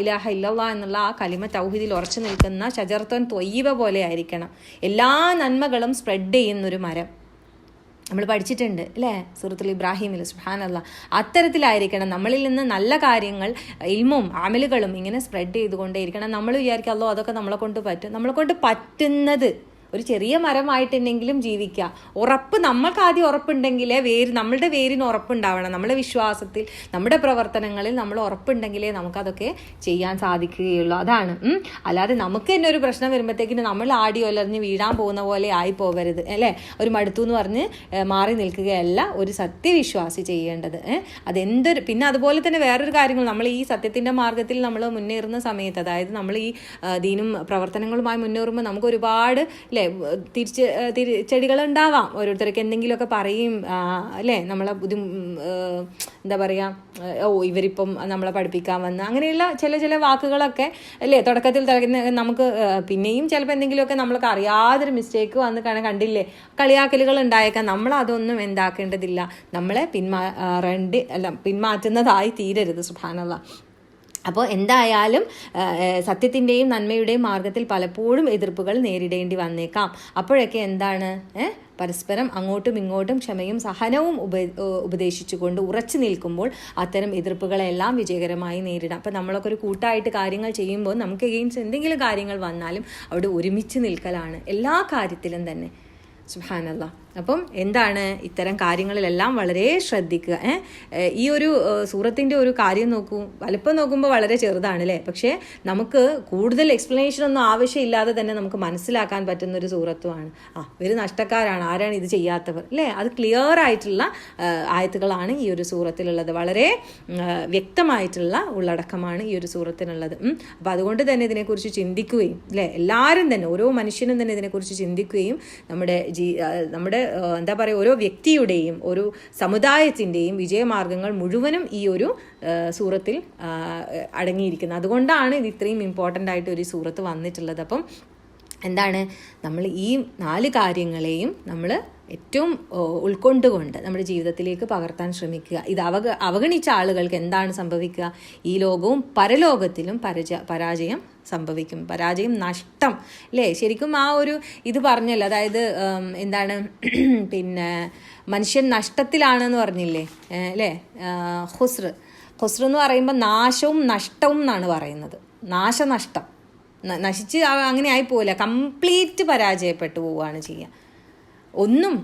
ഇലാഹ ഇല്ലല്ലാഹ് എന്നുള്ള ആ കലിമ തൗഹീദിൽ ഉറച്ചു നിൽക്കുന്ന ഷജറത്തുൻ ത്വയ്യിബ പോലെ ആയിരിക്കണം. എല്ലാ നന്മകളും സ്പ്രെഡ് ചെയ്യുന്നൊരു മരം നമ്മൾ പഠിച്ചിട്ടുണ്ട്, അല്ലേ? സൂറത്തുൽ ഇബ്രാഹിമിൽ. സുബ്ഹാനല്ലാഹ്. അത്തരത്തിലായിരിക്കണം നമ്മളിൽ നിന്ന് നല്ല കാര്യങ്ങൾ, ഇൽമും അമലുകളും ഇങ്ങനെ സ്പ്രെഡ് ചെയ്തുകൊണ്ടേയിരിക്കണം. നമ്മൾ വിചാരിക്കുക അല്ലോ അതൊക്കെ നമ്മളെ കൊണ്ട് പറ്റും. നമ്മളെ കൊണ്ട് പറ്റുന്നത് ഒരു ചെറിയ മരമായിട്ടെങ്കിലും ജീവിക്കുക. ഉറപ്പ് നമ്മൾക്ക് ആദ്യം ഉറപ്പുണ്ടെങ്കിലേ നമ്മളുടെ വേരിന് ഉറപ്പുണ്ടാവണം. നമ്മുടെ വിശ്വാസത്തിൽ, നമ്മുടെ പ്രവർത്തനങ്ങളിൽ നമ്മൾ ഉറപ്പുണ്ടെങ്കിലേ നമുക്കതൊക്കെ ചെയ്യാൻ സാധിക്കുകയുള്ളൂ. അതാണ്. അല്ലാതെ നമുക്ക് തന്നെ ഒരു പ്രശ്നം വരുമ്പോഴത്തേക്കിന് നമ്മൾ ആടി ഒലറിഞ്ഞ് വീഴാൻ പോകുന്ന പോലെ ആയി പോകരുത്, അല്ലേ? ഒരു മടുത്തു എന്ന് പറഞ്ഞ് മാറി നിൽക്കുകയല്ല ഒരു സത്യവിശ്വാസി ചെയ്യേണ്ടത്. പിന്നെ അതുപോലെ തന്നെ വേറൊരു കാര്യങ്ങൾ, നമ്മൾ ഈ സത്യത്തിൻ്റെ മാർഗത്തിൽ നമ്മൾ മുന്നേറുന്ന സമയത്ത്, അതായത് നമ്മൾ ഈ ദീനും പ്രവർത്തനങ്ങളുമായി മുന്നേറുമ്പോൾ നമുക്ക് ഒരുപാട് തിരിച്ചടികളുണ്ടാവാം. ഓരോരുത്തർക്ക് എന്തെങ്കിലുമൊക്കെ പറയും, അല്ലേ? നമ്മളെ എന്താ പറയുക, ഇവരിപ്പം നമ്മളെ പഠിപ്പിക്കാൻ വന്ന് അങ്ങനെയുള്ള ചില വാക്കുകളൊക്കെ, അല്ലേ? തുടക്കത്തിൽ നമുക്ക് പിന്നെയും ചിലപ്പോൾ എന്തെങ്കിലുമൊക്കെ നമ്മൾക്ക് അറിയാതൊരു മിസ്റ്റേക്ക് വന്ന് കണ്ടില്ലേ, കളിയാക്കലുകൾ ഉണ്ടായേക്കാം. നമ്മളതൊന്നും എന്താക്കേണ്ടതില്ല, നമ്മളെ പിന്മാറ്റുന്നതായി തീരരുത്. സുബ്ഹാനല്ലാഹ്. അപ്പോൾ എന്തായാലും സത്യത്തിൻ്റെയും നന്മയുടെയും മാർഗത്തിൽ പലപ്പോഴും എതിർപ്പുകൾ നേരിടേണ്ടി വന്നേക്കാം. അപ്പോഴൊക്കെ എന്താണ്, പരസ്പരം അങ്ങോട്ടും ഇങ്ങോട്ടും ക്ഷമയും സഹനവും ഉപദേശിച്ചുകൊണ്ട് ഉറച്ചു നിൽക്കുമ്പോൾ അത്തരം എതിർപ്പുകളെല്ലാം വിജയകരമായി നേരിടാം. അപ്പം നമ്മളൊക്കെ ഒരു കൂട്ടായിട്ട് കാര്യങ്ങൾ ചെയ്യുമ്പോൾ നമുക്ക് എഗെയിൻസ്റ്റ് എന്തെങ്കിലും കാര്യങ്ങൾ വന്നാലും അവിടെ ഒരുമിച്ച് നിൽക്കലാണ് എല്ലാ കാര്യത്തിലും തന്നെ. സുബ്ഹാനല്ലാഹ്. അപ്പം എന്താണ്, ഇത്തരം കാര്യങ്ങളിലെല്ലാം വളരെ ശ്രദ്ധിക്കുക. ഈ ഒരു സൂറത്തിൻ്റെ ഒരു കാര്യം നോക്കൂ, വലുപ്പം നോക്കുമ്പോൾ വളരെ ചെറുതാണ്, അല്ലേ? പക്ഷേ നമുക്ക് കൂടുതൽ എക്സ്പ്ലനേഷൻ ഒന്നും ആവശ്യമില്ലാതെ തന്നെ നമുക്ക് മനസ്സിലാക്കാൻ പറ്റുന്ന ഒരു സൂറത്തുമാണ്. ഇവർ നഷ്ടക്കാരാണ്, ആരാണ് ഇത് ചെയ്യാത്തവർ, അല്ലേ? അത് ക്ലിയർ ആയിട്ടുള്ള ആയത്തുകളാണ് ഈ ഒരു സൂറത്തിലുള്ളത്. വളരെ വ്യക്തമായിട്ടുള്ള ഉള്ളടക്കമാണ് ഈ ഒരു സൂറത്തിനുള്ളത്. അപ്പോൾ അതുകൊണ്ട് തന്നെ ഇതിനെക്കുറിച്ച് ചിന്തിക്കുകയും, അല്ലേ? എല്ലാവരും തന്നെ, ഓരോ മനുഷ്യനും തന്നെ ഇതിനെക്കുറിച്ച് ചിന്തിക്കുകയും നമ്മുടെ എന്താ പറയുക, ഓരോ വ്യക്തിയുടെയും ഒരു സമുദായത്തിൻ്റെയും വിജയമാർഗങ്ങൾ മുഴുവനും ഈ ഒരു സൂറത്തിൽ അടങ്ങിയിരിക്കുന്നത്. അതുകൊണ്ടാണ് ഇത് ഇത്രയും ഇമ്പോർട്ടൻ്റ് ആയിട്ട് ഒരു സൂറത്ത് വന്നിട്ടുള്ളത്. അപ്പം എന്താണ്, നമ്മൾ ഈ 4 കാര്യങ്ങളെയും നമ്മൾ ഏറ്റവും ഉൾക്കൊണ്ടുകൊണ്ട് നമ്മുടെ ജീവിതത്തിലേക്ക് പകർത്താൻ ശ്രമിക്കുക. ഇത് അവഗണിച്ച ആളുകൾക്ക് എന്താണ് സംഭവിക്കുക, ഈ ലോകവും പരലോകത്തിലും പരാജയം സംഭവിക്കും, പരാജയം, നഷ്ടം, അല്ലേ? ശരിക്കും ആ ഒരു ഇത് പറഞ്ഞല്ലോ, അതായത് എന്താണ്, പിന്നെ മനുഷ്യൻ നഷ്ടത്തിലാണെന്ന് പറഞ്ഞില്ലേ, അല്ലേ? ഖുസ്ർ എന്ന് പറയുമ്പോൾ നാശവും നഷ്ടവും എന്നാണ് പറയുന്നത്. നാശനഷ്ടം, നശിച്ച് അങ്ങനെ ആയിപ്പോവില്ല, കംപ്ലീറ്റ് പരാജയപ്പെട്ടു പോവുകയാണ് ചെയ്യുക. ഒന്നും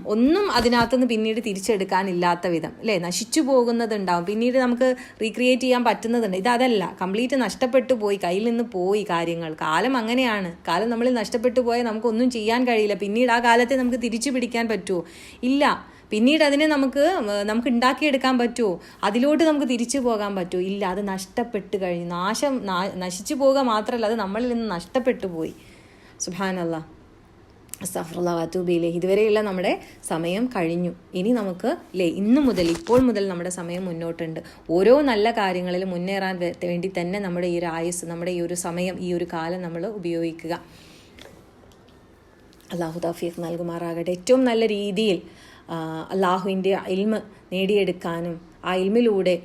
അതിനകത്തുനിന്ന് പിന്നീട് തിരിച്ചെടുക്കാനില്ലാത്ത വിധം, അല്ലേ? നശിച്ചു പോകുന്നതുണ്ടാവും, പിന്നീട് നമുക്ക് റീക്രിയേറ്റ് ചെയ്യാൻ പറ്റുന്നതുണ്ട്. ഇതല്ല, കംപ്ലീറ്റ് നഷ്ടപ്പെട്ടു പോയി, കയ്യിൽ നിന്ന് പോയി കാര്യങ്ങൾ. കാലം അങ്ങനെയാണ്. കാലം നമ്മളിൽ നഷ്ടപ്പെട്ടു പോയാൽ നമുക്കൊന്നും ചെയ്യാൻ കഴിയില്ല. പിന്നീട് ആ കാലത്തെ നമുക്ക് തിരിച്ചു പിടിക്കാൻ പറ്റുമോ? ഇല്ല. പിന്നീട് അതിനെ നമുക്ക് ഉണ്ടാക്കിയെടുക്കാൻ പറ്റുമോ? അതിലോട്ട് നമുക്ക് തിരിച്ചു പോകാൻ പറ്റുമോ? ഇല്ല. അത് നഷ്ടപ്പെട്ട് കഴിഞ്ഞു. നശിച്ചു പോകുക മാത്രമല്ല, അത് നമ്മളിൽ നിന്ന് നഷ്ടപ്പെട്ടു പോയി. സുബ്ഹാനല്ലാഹ്. അസ്തഗ്ഫിറുല്ലാഹ് വഅതൂബു ഇലൈഹി. ഇതുവരെയുള്ള നമ്മുടെ സമയം കഴിഞ്ഞു. ഇനി നമുക്ക് ഇന്നു മുതൽ ഇപ്പോൾ മുതൽ നമ്മുടെ സമയം മുന്നോട്ടുണ്ട്. ഓരോ നല്ല കാര്യങ്ങളിൽ മുന്നേറാൻ വേണ്ടി തന്നെ നമ്മുടെ ഈ ഒരു ആയുസ്, നമ്മുടെ ഈ ഒരു സമയം, ഈ ഒരു കാലം നമ്മൾ ഉപയോഗിക്കുക. അള്ളാഹു തൗഫീഖ് നൽകുമാറാകട്ടെ. ഏറ്റവും നല്ല രീതിയിൽ അള്ളാഹുവിൻ്റെ ഇൽമ് നേടിയെടുക്കാനും ആ ഇൽമിലൂടെ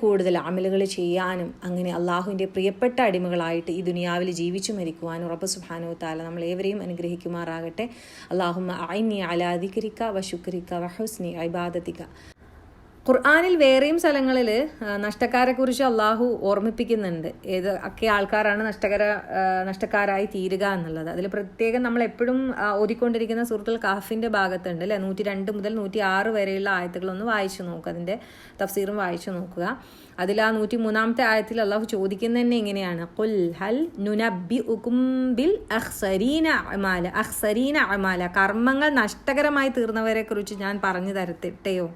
കൂടുതൽ അമലുകൾ ചെയ്യാനും അങ്ങനെ അള്ളാഹുവിൻ്റെ പ്രിയപ്പെട്ട അടിമകളായിട്ട് ഈ ദുനിയാവിൽ ജീവിച്ചു മരിക്കുവാനും റബ്ബ് സുബ്ഹാനഹു വ തആല നമ്മളേവരെയും അനുഗ്രഹിക്കുമാറാകട്ടെ. അല്ലാഹുമ്മ അഇന്നി അലാ ദിക്രിക വ ശുക്രിക വ ഹുസ്നി ഇബാദതിക. ഖുർആനിൽ വേറെയും സ്ഥലങ്ങളിൽ നഷ്ടക്കാരെക്കുറിച്ച് അള്ളാഹു ഓർമ്മിപ്പിക്കുന്നുണ്ട്. ഒക്കെ ആൾക്കാരാണ് നഷ്ടക്കാരായി തീരുക എന്നുള്ളത്. അതിൽ പ്രത്യേകം നമ്മൾ എപ്പോഴും ഓതിക്കൊണ്ടിരിക്കുന്ന സൂറത്തുൽ കഹ്ഫിൻ്റെ ഭാഗത്തുണ്ട് അല്ലേ, 102 മുതൽ 106 വരെയുള്ള ആയത്തുകളൊന്ന് വായിച്ചു നോക്കുക, അതിൻ്റെ തഫ്സീറും വായിച്ചു നോക്കുക. അതിൽ ആ 103-ാമത്തെ ആയത്തിൽ അള്ളാഹു ചോദിക്കുന്നത് തന്നെ ഇങ്ങനെയാണ്, ഖുൽ ഹൽ നുനബ്ബിഉകും ബിൽ അഖ്സരീന അഅമാല, കർമ്മങ്ങൾ നഷ്ടകരമായി തീർന്നവരെ കുറിച്ച് ഞാൻ പറഞ്ഞു തരട്ടെയോ?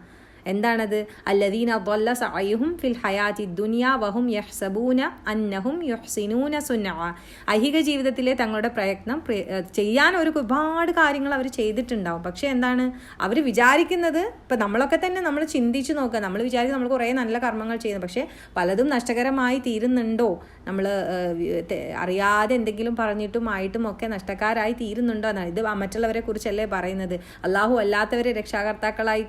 എന്താണത്? അല്ലദീന ضل സഅയുഹും ഫിൽ ഹയാത്തി ദുനിയ വഹും യഹ്സബൂന അന്നഹും യുഹ്സിനൂന സുന്നഅ. ഐഹിക ജീവിതത്തിലെ തങ്ങളുടെ പ്രയത്നം ചെയ്യാൻ ഒരുപാട് കാര്യങ്ങൾ അവർ ചെയ്തിട്ടുണ്ടാവും. പക്ഷെ എന്താണ് അവർ വിചാരിക്കുന്നത്? ഇപ്പം നമ്മളൊക്കെ തന്നെ നമ്മൾ ചിന്തിച്ച് നോക്കുക, നമ്മൾ വിചാരിക്കും നമ്മൾ കുറേ നല്ല കർമ്മങ്ങൾ ചെയ്യുന്നു, പക്ഷേ പലതും നഷ്ടകരമായി തീരുന്നുണ്ടോ? നമ്മൾ അറിയാതെ എന്തെങ്കിലും പറഞ്ഞിട്ടും ആയിട്ടും ഒക്കെ നഷ്ടക്കാരായി തീരുന്നുണ്ടോ എന്നാണ്. ഇത് മറ്റുള്ളവരെ കുറിച്ചല്ലേ പറയുന്നത്, അള്ളാഹു അല്ലാത്തവരെ രക്ഷാകർത്താക്കളായി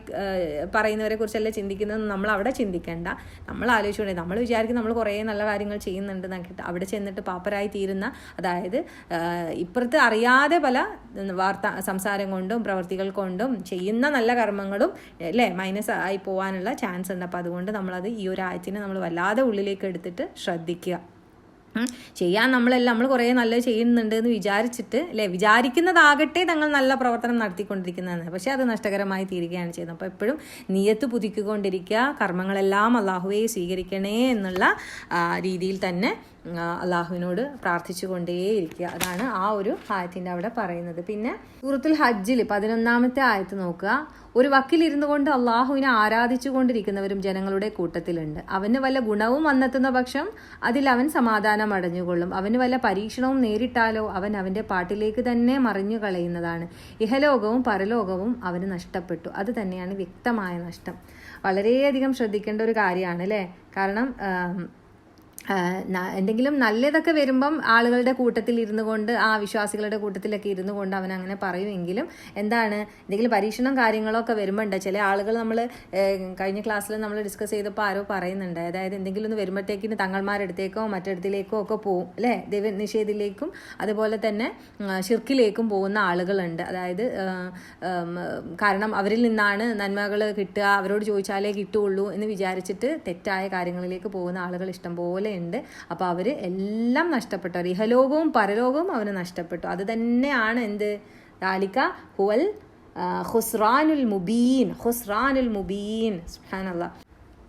പറയുന്നവരെ കുറിച്ചല്ലേ ചിന്തിക്കുന്നത്. നമ്മൾ അവിടെ ചിന്തിക്കേണ്ട, നമ്മൾ ആലോചിച്ചുകൊണ്ടേ നമ്മൾ വിചാരിക്കും നമ്മൾ കുറേ നല്ല കാര്യങ്ങൾ ചെയ്യുന്നുണ്ട് എന്നൊക്കെ, അവിടെ ചെന്നിട്ട് പാപ്പരായി തീരുന്ന, അതായത് ഇപ്പുറത്ത് അറിയാതെ പല സംസാരം കൊണ്ടും പ്രവൃത്തികൾ കൊണ്ടും ചെയ്യുന്ന നല്ല കർമ്മങ്ങളും അല്ലേ മൈനസ് ആയി പോകാനുള്ള ചാൻസ് ഉണ്ട്. അപ്പോൾ അതുകൊണ്ട് നമ്മളത് ഈ ഒരു ആയത്തിനെ നമ്മൾ വല്ലാതെ ഉള്ളിലേക്ക് എടുത്തിട്ട് ശ്രദ്ധിക്കുക. ചെയ്യാൻ നമ്മൾ കുറേ നല്ലത് ചെയ്യുന്നുണ്ട് എന്ന് വിചാരിച്ചിട്ട് അല്ലേ, വിചാരിക്കുന്നതാകട്ടെ തങ്ങൾ നല്ല പ്രവർത്തനം നടത്തിക്കൊണ്ടിരിക്കുന്നതാണ്, പക്ഷേ അത് നഷ്ടകരമായി തീരുകയാണ് ചെയ്യുന്നത്. അപ്പോൾ എപ്പോഴും നിയത്ത് പുതുക്കിക്കൊണ്ടിരിക്കുക, കർമ്മങ്ങളെല്ലാം അള്ളാഹുവെ സ്വീകരിക്കണേ എന്നുള്ള രീതിയിൽ തന്നെ അള്ളാഹുവിനോട് പ്രാർത്ഥിച്ചു കൊണ്ടേയിരിക്കുക. അതാണ് ആ ഒരു ആയത്തിൻ്റെ അവിടെ പറയുന്നത്. പിന്നെ സൂറത്തുൽ ഹജ്ജിൽ 11-ാമത്തെ ആയത്ത് നോക്കുക. ഒരു വക്കിലിരുന്നു കൊണ്ട് അള്ളാഹുവിനെ ആരാധിച്ചു കൊണ്ടിരിക്കുന്നവരും ജനങ്ങളുടെ കൂട്ടത്തിലുണ്ട്. അവന് വല്ല ഗുണവും വന്നെത്തുന്ന പക്ഷം അതിൽ അവൻ സമാധാനം അടഞ്ഞുകൊള്ളും. അവന് വല്ല പരീക്ഷണവും നേരിട്ടാലോ അവൻ അവൻ്റെ പാട്ടിലേക്ക് തന്നെ മറിഞ്ഞു കളയുന്നതാണ്. ഇഹലോകവും പരലോകവും അവന് നഷ്ടപ്പെട്ടു. അത് തന്നെയാണ് വ്യക്തമായ നഷ്ടം. വളരെയധികം ശ്രദ്ധിക്കേണ്ട ഒരു കാര്യമാണ് അല്ലേ. കാരണം എന്തെങ്കിലും നല്ലതൊക്കെ വരുമ്പം ആളുകളുടെ കൂട്ടത്തിൽ ഇരുന്നു കൊണ്ട്, ആ വിശ്വാസികളുടെ കൂട്ടത്തിലൊക്കെ ഇരുന്നു കൊണ്ട് അവൻ അങ്ങനെ പറയുമെങ്കിലും എന്താണ്, എന്തെങ്കിലും പരീക്ഷണം കാര്യങ്ങളൊക്കെ വരുമ്പോൾ ഉണ്ട് ചില ആളുകൾ, നമ്മൾ കഴിഞ്ഞ ക്ലാസ്സിൽ നമ്മൾ ഡിസ്കസ് ചെയ്തപ്പോൾ ആരോ പറയുന്നുണ്ട്, അതായത് എന്തെങ്കിലും ഒന്ന് വരുമ്പോഴത്തേക്കിന് തങ്ങൾമാരെടുത്തേക്കോ മറ്റിടത്തിലേക്കോ ഒക്കെ പോവും അല്ലേ, ദൈവനിഷേധത്തിലേക്കും അതുപോലെ തന്നെ ശിർക്കിലേക്കും പോകുന്ന ആളുകളുണ്ട്. അതായത് കാരണം അവരിൽ നിന്നാണ് നന്മകൾ കിട്ടുക, അവരോട് ചോദിച്ചാലേ കിട്ടുകയുള്ളൂ എന്ന് വിചാരിച്ചിട്ട് തെറ്റായ കാര്യങ്ങളിലേക്ക് പോകുന്ന ആളുകൾ ഇഷ്ടംപോലെ ഉണ്ട്. അപ്പോൾ അവർ എല്ലാം നഷ്ടപ്പെട്ടു, ഇഹലോകവും പരലോകവും അവന് നഷ്ടപ്പെട്ടു. അത് തന്നെയാണ് എന്ത്, ദാലിക ഹുവൽ ഖുസ്റാനുൽ മുബീൻ. സുബ്ഹാനല്ലാഹ്.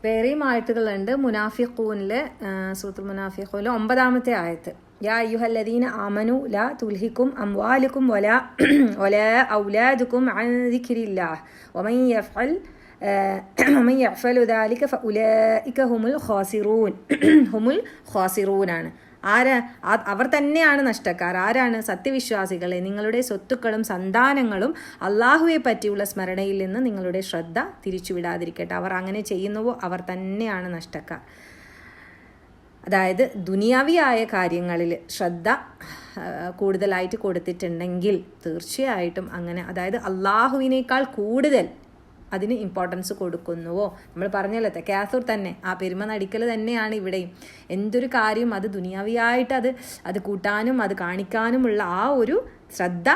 വേറെയും ആയത്തുകളുണ്ട്. മുനാഫിഖൂനിലെ സൂറത്തുൽ മുനാഫിഖൂനിലെ 9-ാമത്തെ ആയത്ത്, യാ അയ്യുഹല്ലദീന ആമനു ലാ തുൽഹിക്കും അംവാലുക്കും വലാ ഔലാദുക്കും അൻ ദിക്രില്ലാഹ് വമൻ യഫ്അൽ ദാലിക ഫഉലൈക ഹുമുൽ ഖാസിറൂനാണ്. അവർ തന്നെയാണ് നഷ്ടക്കാർ. ആരാണ്? സത്യവിശ്വാസികളെ, നിങ്ങളുടെ സ്വത്തുക്കളും സന്താനങ്ങളും അള്ളാഹുവെ പറ്റിയുള്ള സ്മരണയിൽ നിന്ന് നിങ്ങളുടെ ശ്രദ്ധ തിരിച്ചുവിടാതിരിക്കട്ടെ. അവർ അങ്ങനെ ചെയ്യുന്നുവോ അവർ തന്നെയാണ് നഷ്ടക്കാർ. അതായത് ദുനിയാവിയായ കാര്യങ്ങളിൽ ശ്രദ്ധ കൂടുതലായിട്ട് കൊടുത്തിട്ടുണ്ടെങ്കിൽ തീർച്ചയായിട്ടും അങ്ങനെ, അതായത് അള്ളാഹുവിനേക്കാൾ കൂടുതൽ അതിന് ഇമ്പോർട്ടൻസ് കൊടുക്കുന്നുവോ, നമ്മൾ പറഞ്ഞല്ലോ തക്കാസുർ തന്നെ, ആ പെരുമ നടിക്കൽ തന്നെയാണ് ഇവിടെയും. എന്തൊരു കാര്യം അത് ദുനിയാവിയായിട്ട് അത് കൂട്ടാനും അത് കാണിക്കാനുമുള്ള ആ ഒരു ശ്രദ്ധ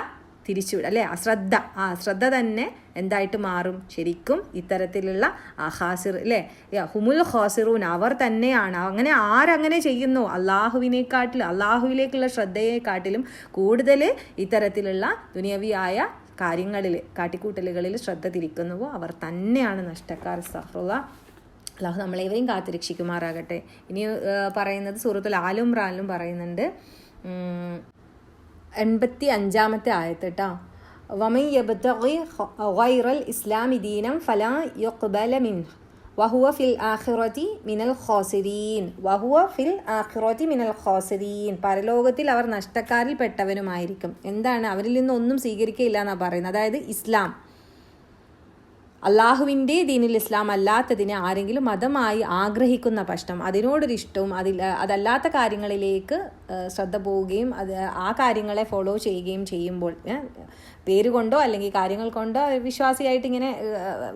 തിരിച്ചുവിടും അല്ലേ, അശ്രദ്ധ തന്നെ എന്തായിട്ട് മാറും? ശരിക്കും ഇത്തരത്തിലുള്ള ഖാസിർ അല്ലേ, ഹുമുൽ ഖാസിറൂൻ, അവർ തന്നെയാണ്. അങ്ങനെ ആരങ്ങനെ ചെയ്യുന്നു, അള്ളാഹുവിലേക്കുള്ള ശ്രദ്ധയെക്കാട്ടിലും കൂടുതൽ ഇത്തരത്തിലുള്ള ദുനിയാവിയായ കാര്യങ്ങളിൽ കാട്ടിക്കൂട്ടലുകളിൽ ശ്രദ്ധ തിരിക്കുന്നുവോ അവർ തന്നെയാണ് നഷ്ടക്കാർ. അസ്തഗ്ഫിറുല്ലാഹ്. അല്ലാഹു നമ്മളേവരെയും കാത്തുരക്ഷിക്കുമാറാകട്ടെ. ഇനി പറയുന്നത് സൂറത്തുൽ ആൽ ഇംറാനിലും പറയുന്നുണ്ട്, 85-ാമത്തെ ആയത്ത് കേട്ടോ. വമൻ യബ്തഗി ഗൈറൽ ഇസ്ലാമി ദീനം ഫലാ യുഖ്ബല മിൻഹു വഹുവ ഫിൽ ആഖിറതി മിനൽ ഖാസിരീൻ, വഹുവ ഫിൽ ആഖിറതി മിനൽ ഖാസിരീൻ, പരലോകത്തിൽ അവർ നഷ്ടക്കാരിൽ പെട്ടവനുമായിരിക്കും. എന്താണ്? അവരിൽ നിന്നൊന്നും സ്വീകരിക്കുകയില്ല എന്നാണ് പറയുന്നത്. അതായത് ഇസ്ലാം, അള്ളാഹുവിൻ്റെ ദീനിൽ ഇസ്ലാം അല്ലാത്തതിനെ ആരെങ്കിലും മതമായി ആഗ്രഹിക്കുന്ന പക്ഷം, അതിനോടൊരു ഇഷ്ടവും അതല്ലാത്ത കാര്യങ്ങളിലേക്ക് ശ്രദ്ധ പോവുകയും ആ കാര്യങ്ങളെ ഫോളോ ചെയ്യുകയും ചെയ്യുമ്പോൾ, പേര് കൊണ്ടോ അല്ലെങ്കിൽ കാര്യങ്ങൾ കൊണ്ടോ വിശ്വാസിയായിട്ട് ഇങ്ങനെ,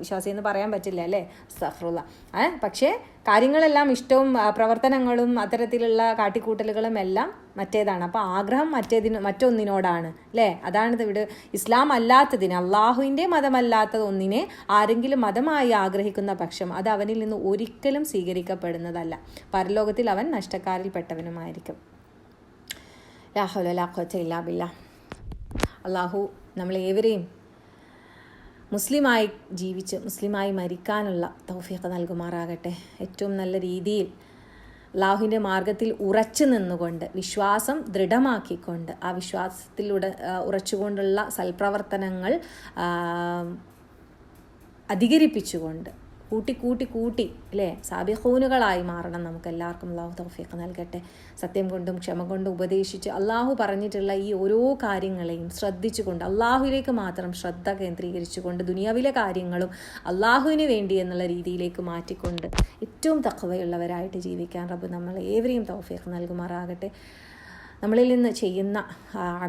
വിശ്വാസി എന്ന് പറയാൻ പറ്റില്ല അല്ലേ, അസ്തഗ്ഫിറുല്ലാ, പക്ഷേ കാര്യങ്ങളെല്ലാം ഇഷ്ടവും പ്രവർത്തനങ്ങളും അത്തരത്തിലുള്ള കാട്ടിക്കൂട്ടലുകളും എല്ലാം മറ്റേതാണ്. അപ്പോൾ ആഗ്രഹം മറ്റൊന്നിനോടാണ് അല്ലേ. അതാണ് ഇവിടെ ഇസ്ലാം അല്ലാത്തതിന്, അള്ളാഹുവിൻ്റെ മതമല്ലാത്തത് ഒന്നിനെ ആരെങ്കിലും മതമായി ആഗ്രഹിക്കുന്ന പക്ഷം അത് അവനിൽ നിന്ന് ഒരിക്കലും സ്വീകരിക്കപ്പെടുന്നതല്ല. പരലോകത്തിൽ അവൻ നഷ്ടക്കാരിൽ പെട്ടവനുമായിരിക്കും. ലാ ഹൗല വലാ ഖുവത ഇല്ലാ ബില്ലാഹ്. അള്ളാഹു നമ്മളേവരെയും മുസ്ലിമായി ജീവിച്ച് മുസ്ലിമായി മരിക്കാനുള്ള തൗഫീഖ് നൽകുമാറാകട്ടെ. ഏറ്റവും നല്ല രീതിയിൽ അള്ളാഹുവിൻ്റെ മാർഗത്തിൽ ഉറച്ചു നിന്നുകൊണ്ട്, വിശ്വാസം ദൃഢമാക്കിക്കൊണ്ട്, ആ വിശ്വാസത്തിലൂടെ ഉറച്ചുകൊണ്ടുള്ള സൽപ്രവർത്തനങ്ങൾ അധികരിപ്പിച്ചുകൊണ്ട് കൂട്ടി അല്ലേ സാബിഖൂനുകളായി മാറണം. നമുക്ക് എല്ലാവർക്കും അള്ളാഹു തൗഫീഖ് നൽകട്ടെ. സത്യം കൊണ്ടും ക്ഷമ കൊണ്ടും ഉപദേശിച്ച് അള്ളാഹു പറഞ്ഞിട്ടുള്ള ഈ ഓരോ കാര്യങ്ങളെയും ശ്രദ്ധിച്ചുകൊണ്ട്, അള്ളാഹുവിലേക്ക് മാത്രം ശ്രദ്ധ കേന്ദ്രീകരിച്ചുകൊണ്ട്, ദുനിയാവിലെ കാര്യങ്ങളും അള്ളാഹുവിന് വേണ്ടി എന്നുള്ള രീതിയിലേക്ക് മാറ്റിക്കൊണ്ട് ഏറ്റവും തഖ്വയുള്ളവരായിട്ട് ജീവിക്കാൻ റബ്ബ് നമ്മൾ ഏവരെയും തൗഫീഖ് നൽകുമാറാകട്ടെ. നമ്മളിൽ നിന്ന് ചെയ്യുന്ന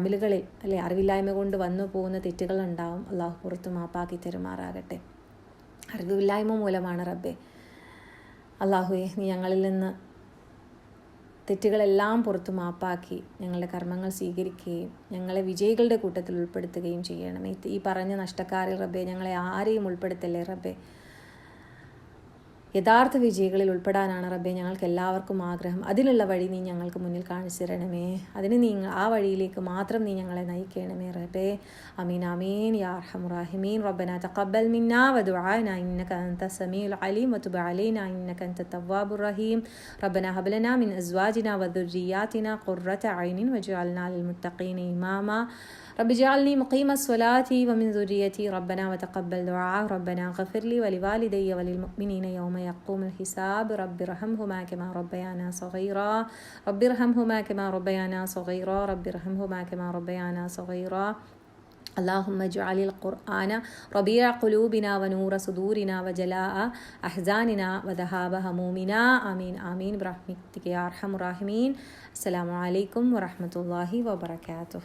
അമലുകളിൽ അല്ലെ അറിവില്ലായ്മ കൊണ്ട് വന്നു പോകുന്ന തെറ്റുകളുണ്ടാവും. അള്ളാഹു പുറത്ത് മാപ്പാക്കി തരുമാറാകട്ടെ. അറിവില്ലായ്മ മൂലമാണ് റബ്ബേ. അള്ളാഹുവേ, നീ ഞങ്ങളിൽ നിന്ന് തെറ്റുകളെല്ലാം പുറത്തു മാപ്പാക്കി ഞങ്ങളുടെ കർമ്മങ്ങൾ സ്വീകരിക്കുകയും ഞങ്ങളെ വിജയികളുടെ കൂട്ടത്തിൽ ഉൾപ്പെടുത്തുകയും ചെയ്യണമേ. ഈ പറഞ്ഞ നഷ്ടക്കാരിൽ റബ്ബേ ഞങ്ങളെ ആരെയും ഉൾപ്പെടുത്തല്ലേ റബ്ബേ. യഥാർത്ഥ വിജയികളിൽ ഉൾപ്പെടാനാണ് റബ്ബേ ഞങ്ങൾക്ക് എല്ലാവർക്കും ആഗ്രഹം. അതിനുള്ള വഴി നീ ഞങ്ങൾക്ക് മുന്നിൽ കാണിച്ചു തരണമേ. അതിന് ആ വഴിയിലേക്ക് മാത്രം നീ ഞങ്ങളെ നയിക്കണമേ റബ്ബേ. അമീൻ ആമീൻ യാ അർഹമർ റഹീമീൻ. റബ്ബനാ തഖബ്ബൽ മിന്നാ വദുആനാ ഇന്നക അൻത സമീഉൽ അലീം വതുബ് അലൈനാ ഇന്നക അൻത തവ്വാബുർ റഹീം. റബ്ബനാ ഹബ് ലനാ മിൻ അസ്വാജിനാ വദുർരിയാതിനാ ഖുർറത അയ്നിൻ വജഅൽനാ ലിൽ മുത്തഖീന ഇമാമാ. رب اجعلني مقيم الصلاة ومن ذريتي ربنا وتقبل دعاء. ربنا اغفر لي ولوالدي وللمؤمنين يوم يقوم الحساب. رب ارحمهما كما ربيانا صغيرا. رب ارحمهما كما ربيانا صغيرا. رب ارحمهما كما ربيانا صغيرا. اللهم اجعل القرآن ربيع قلوبنا ونور صدورنا وجلاء أحزاننا وذهاب همومنا. آمين آمين برحمتك يا أرحم الراحمين. السلام عليكم ورحمة الله وبركاته.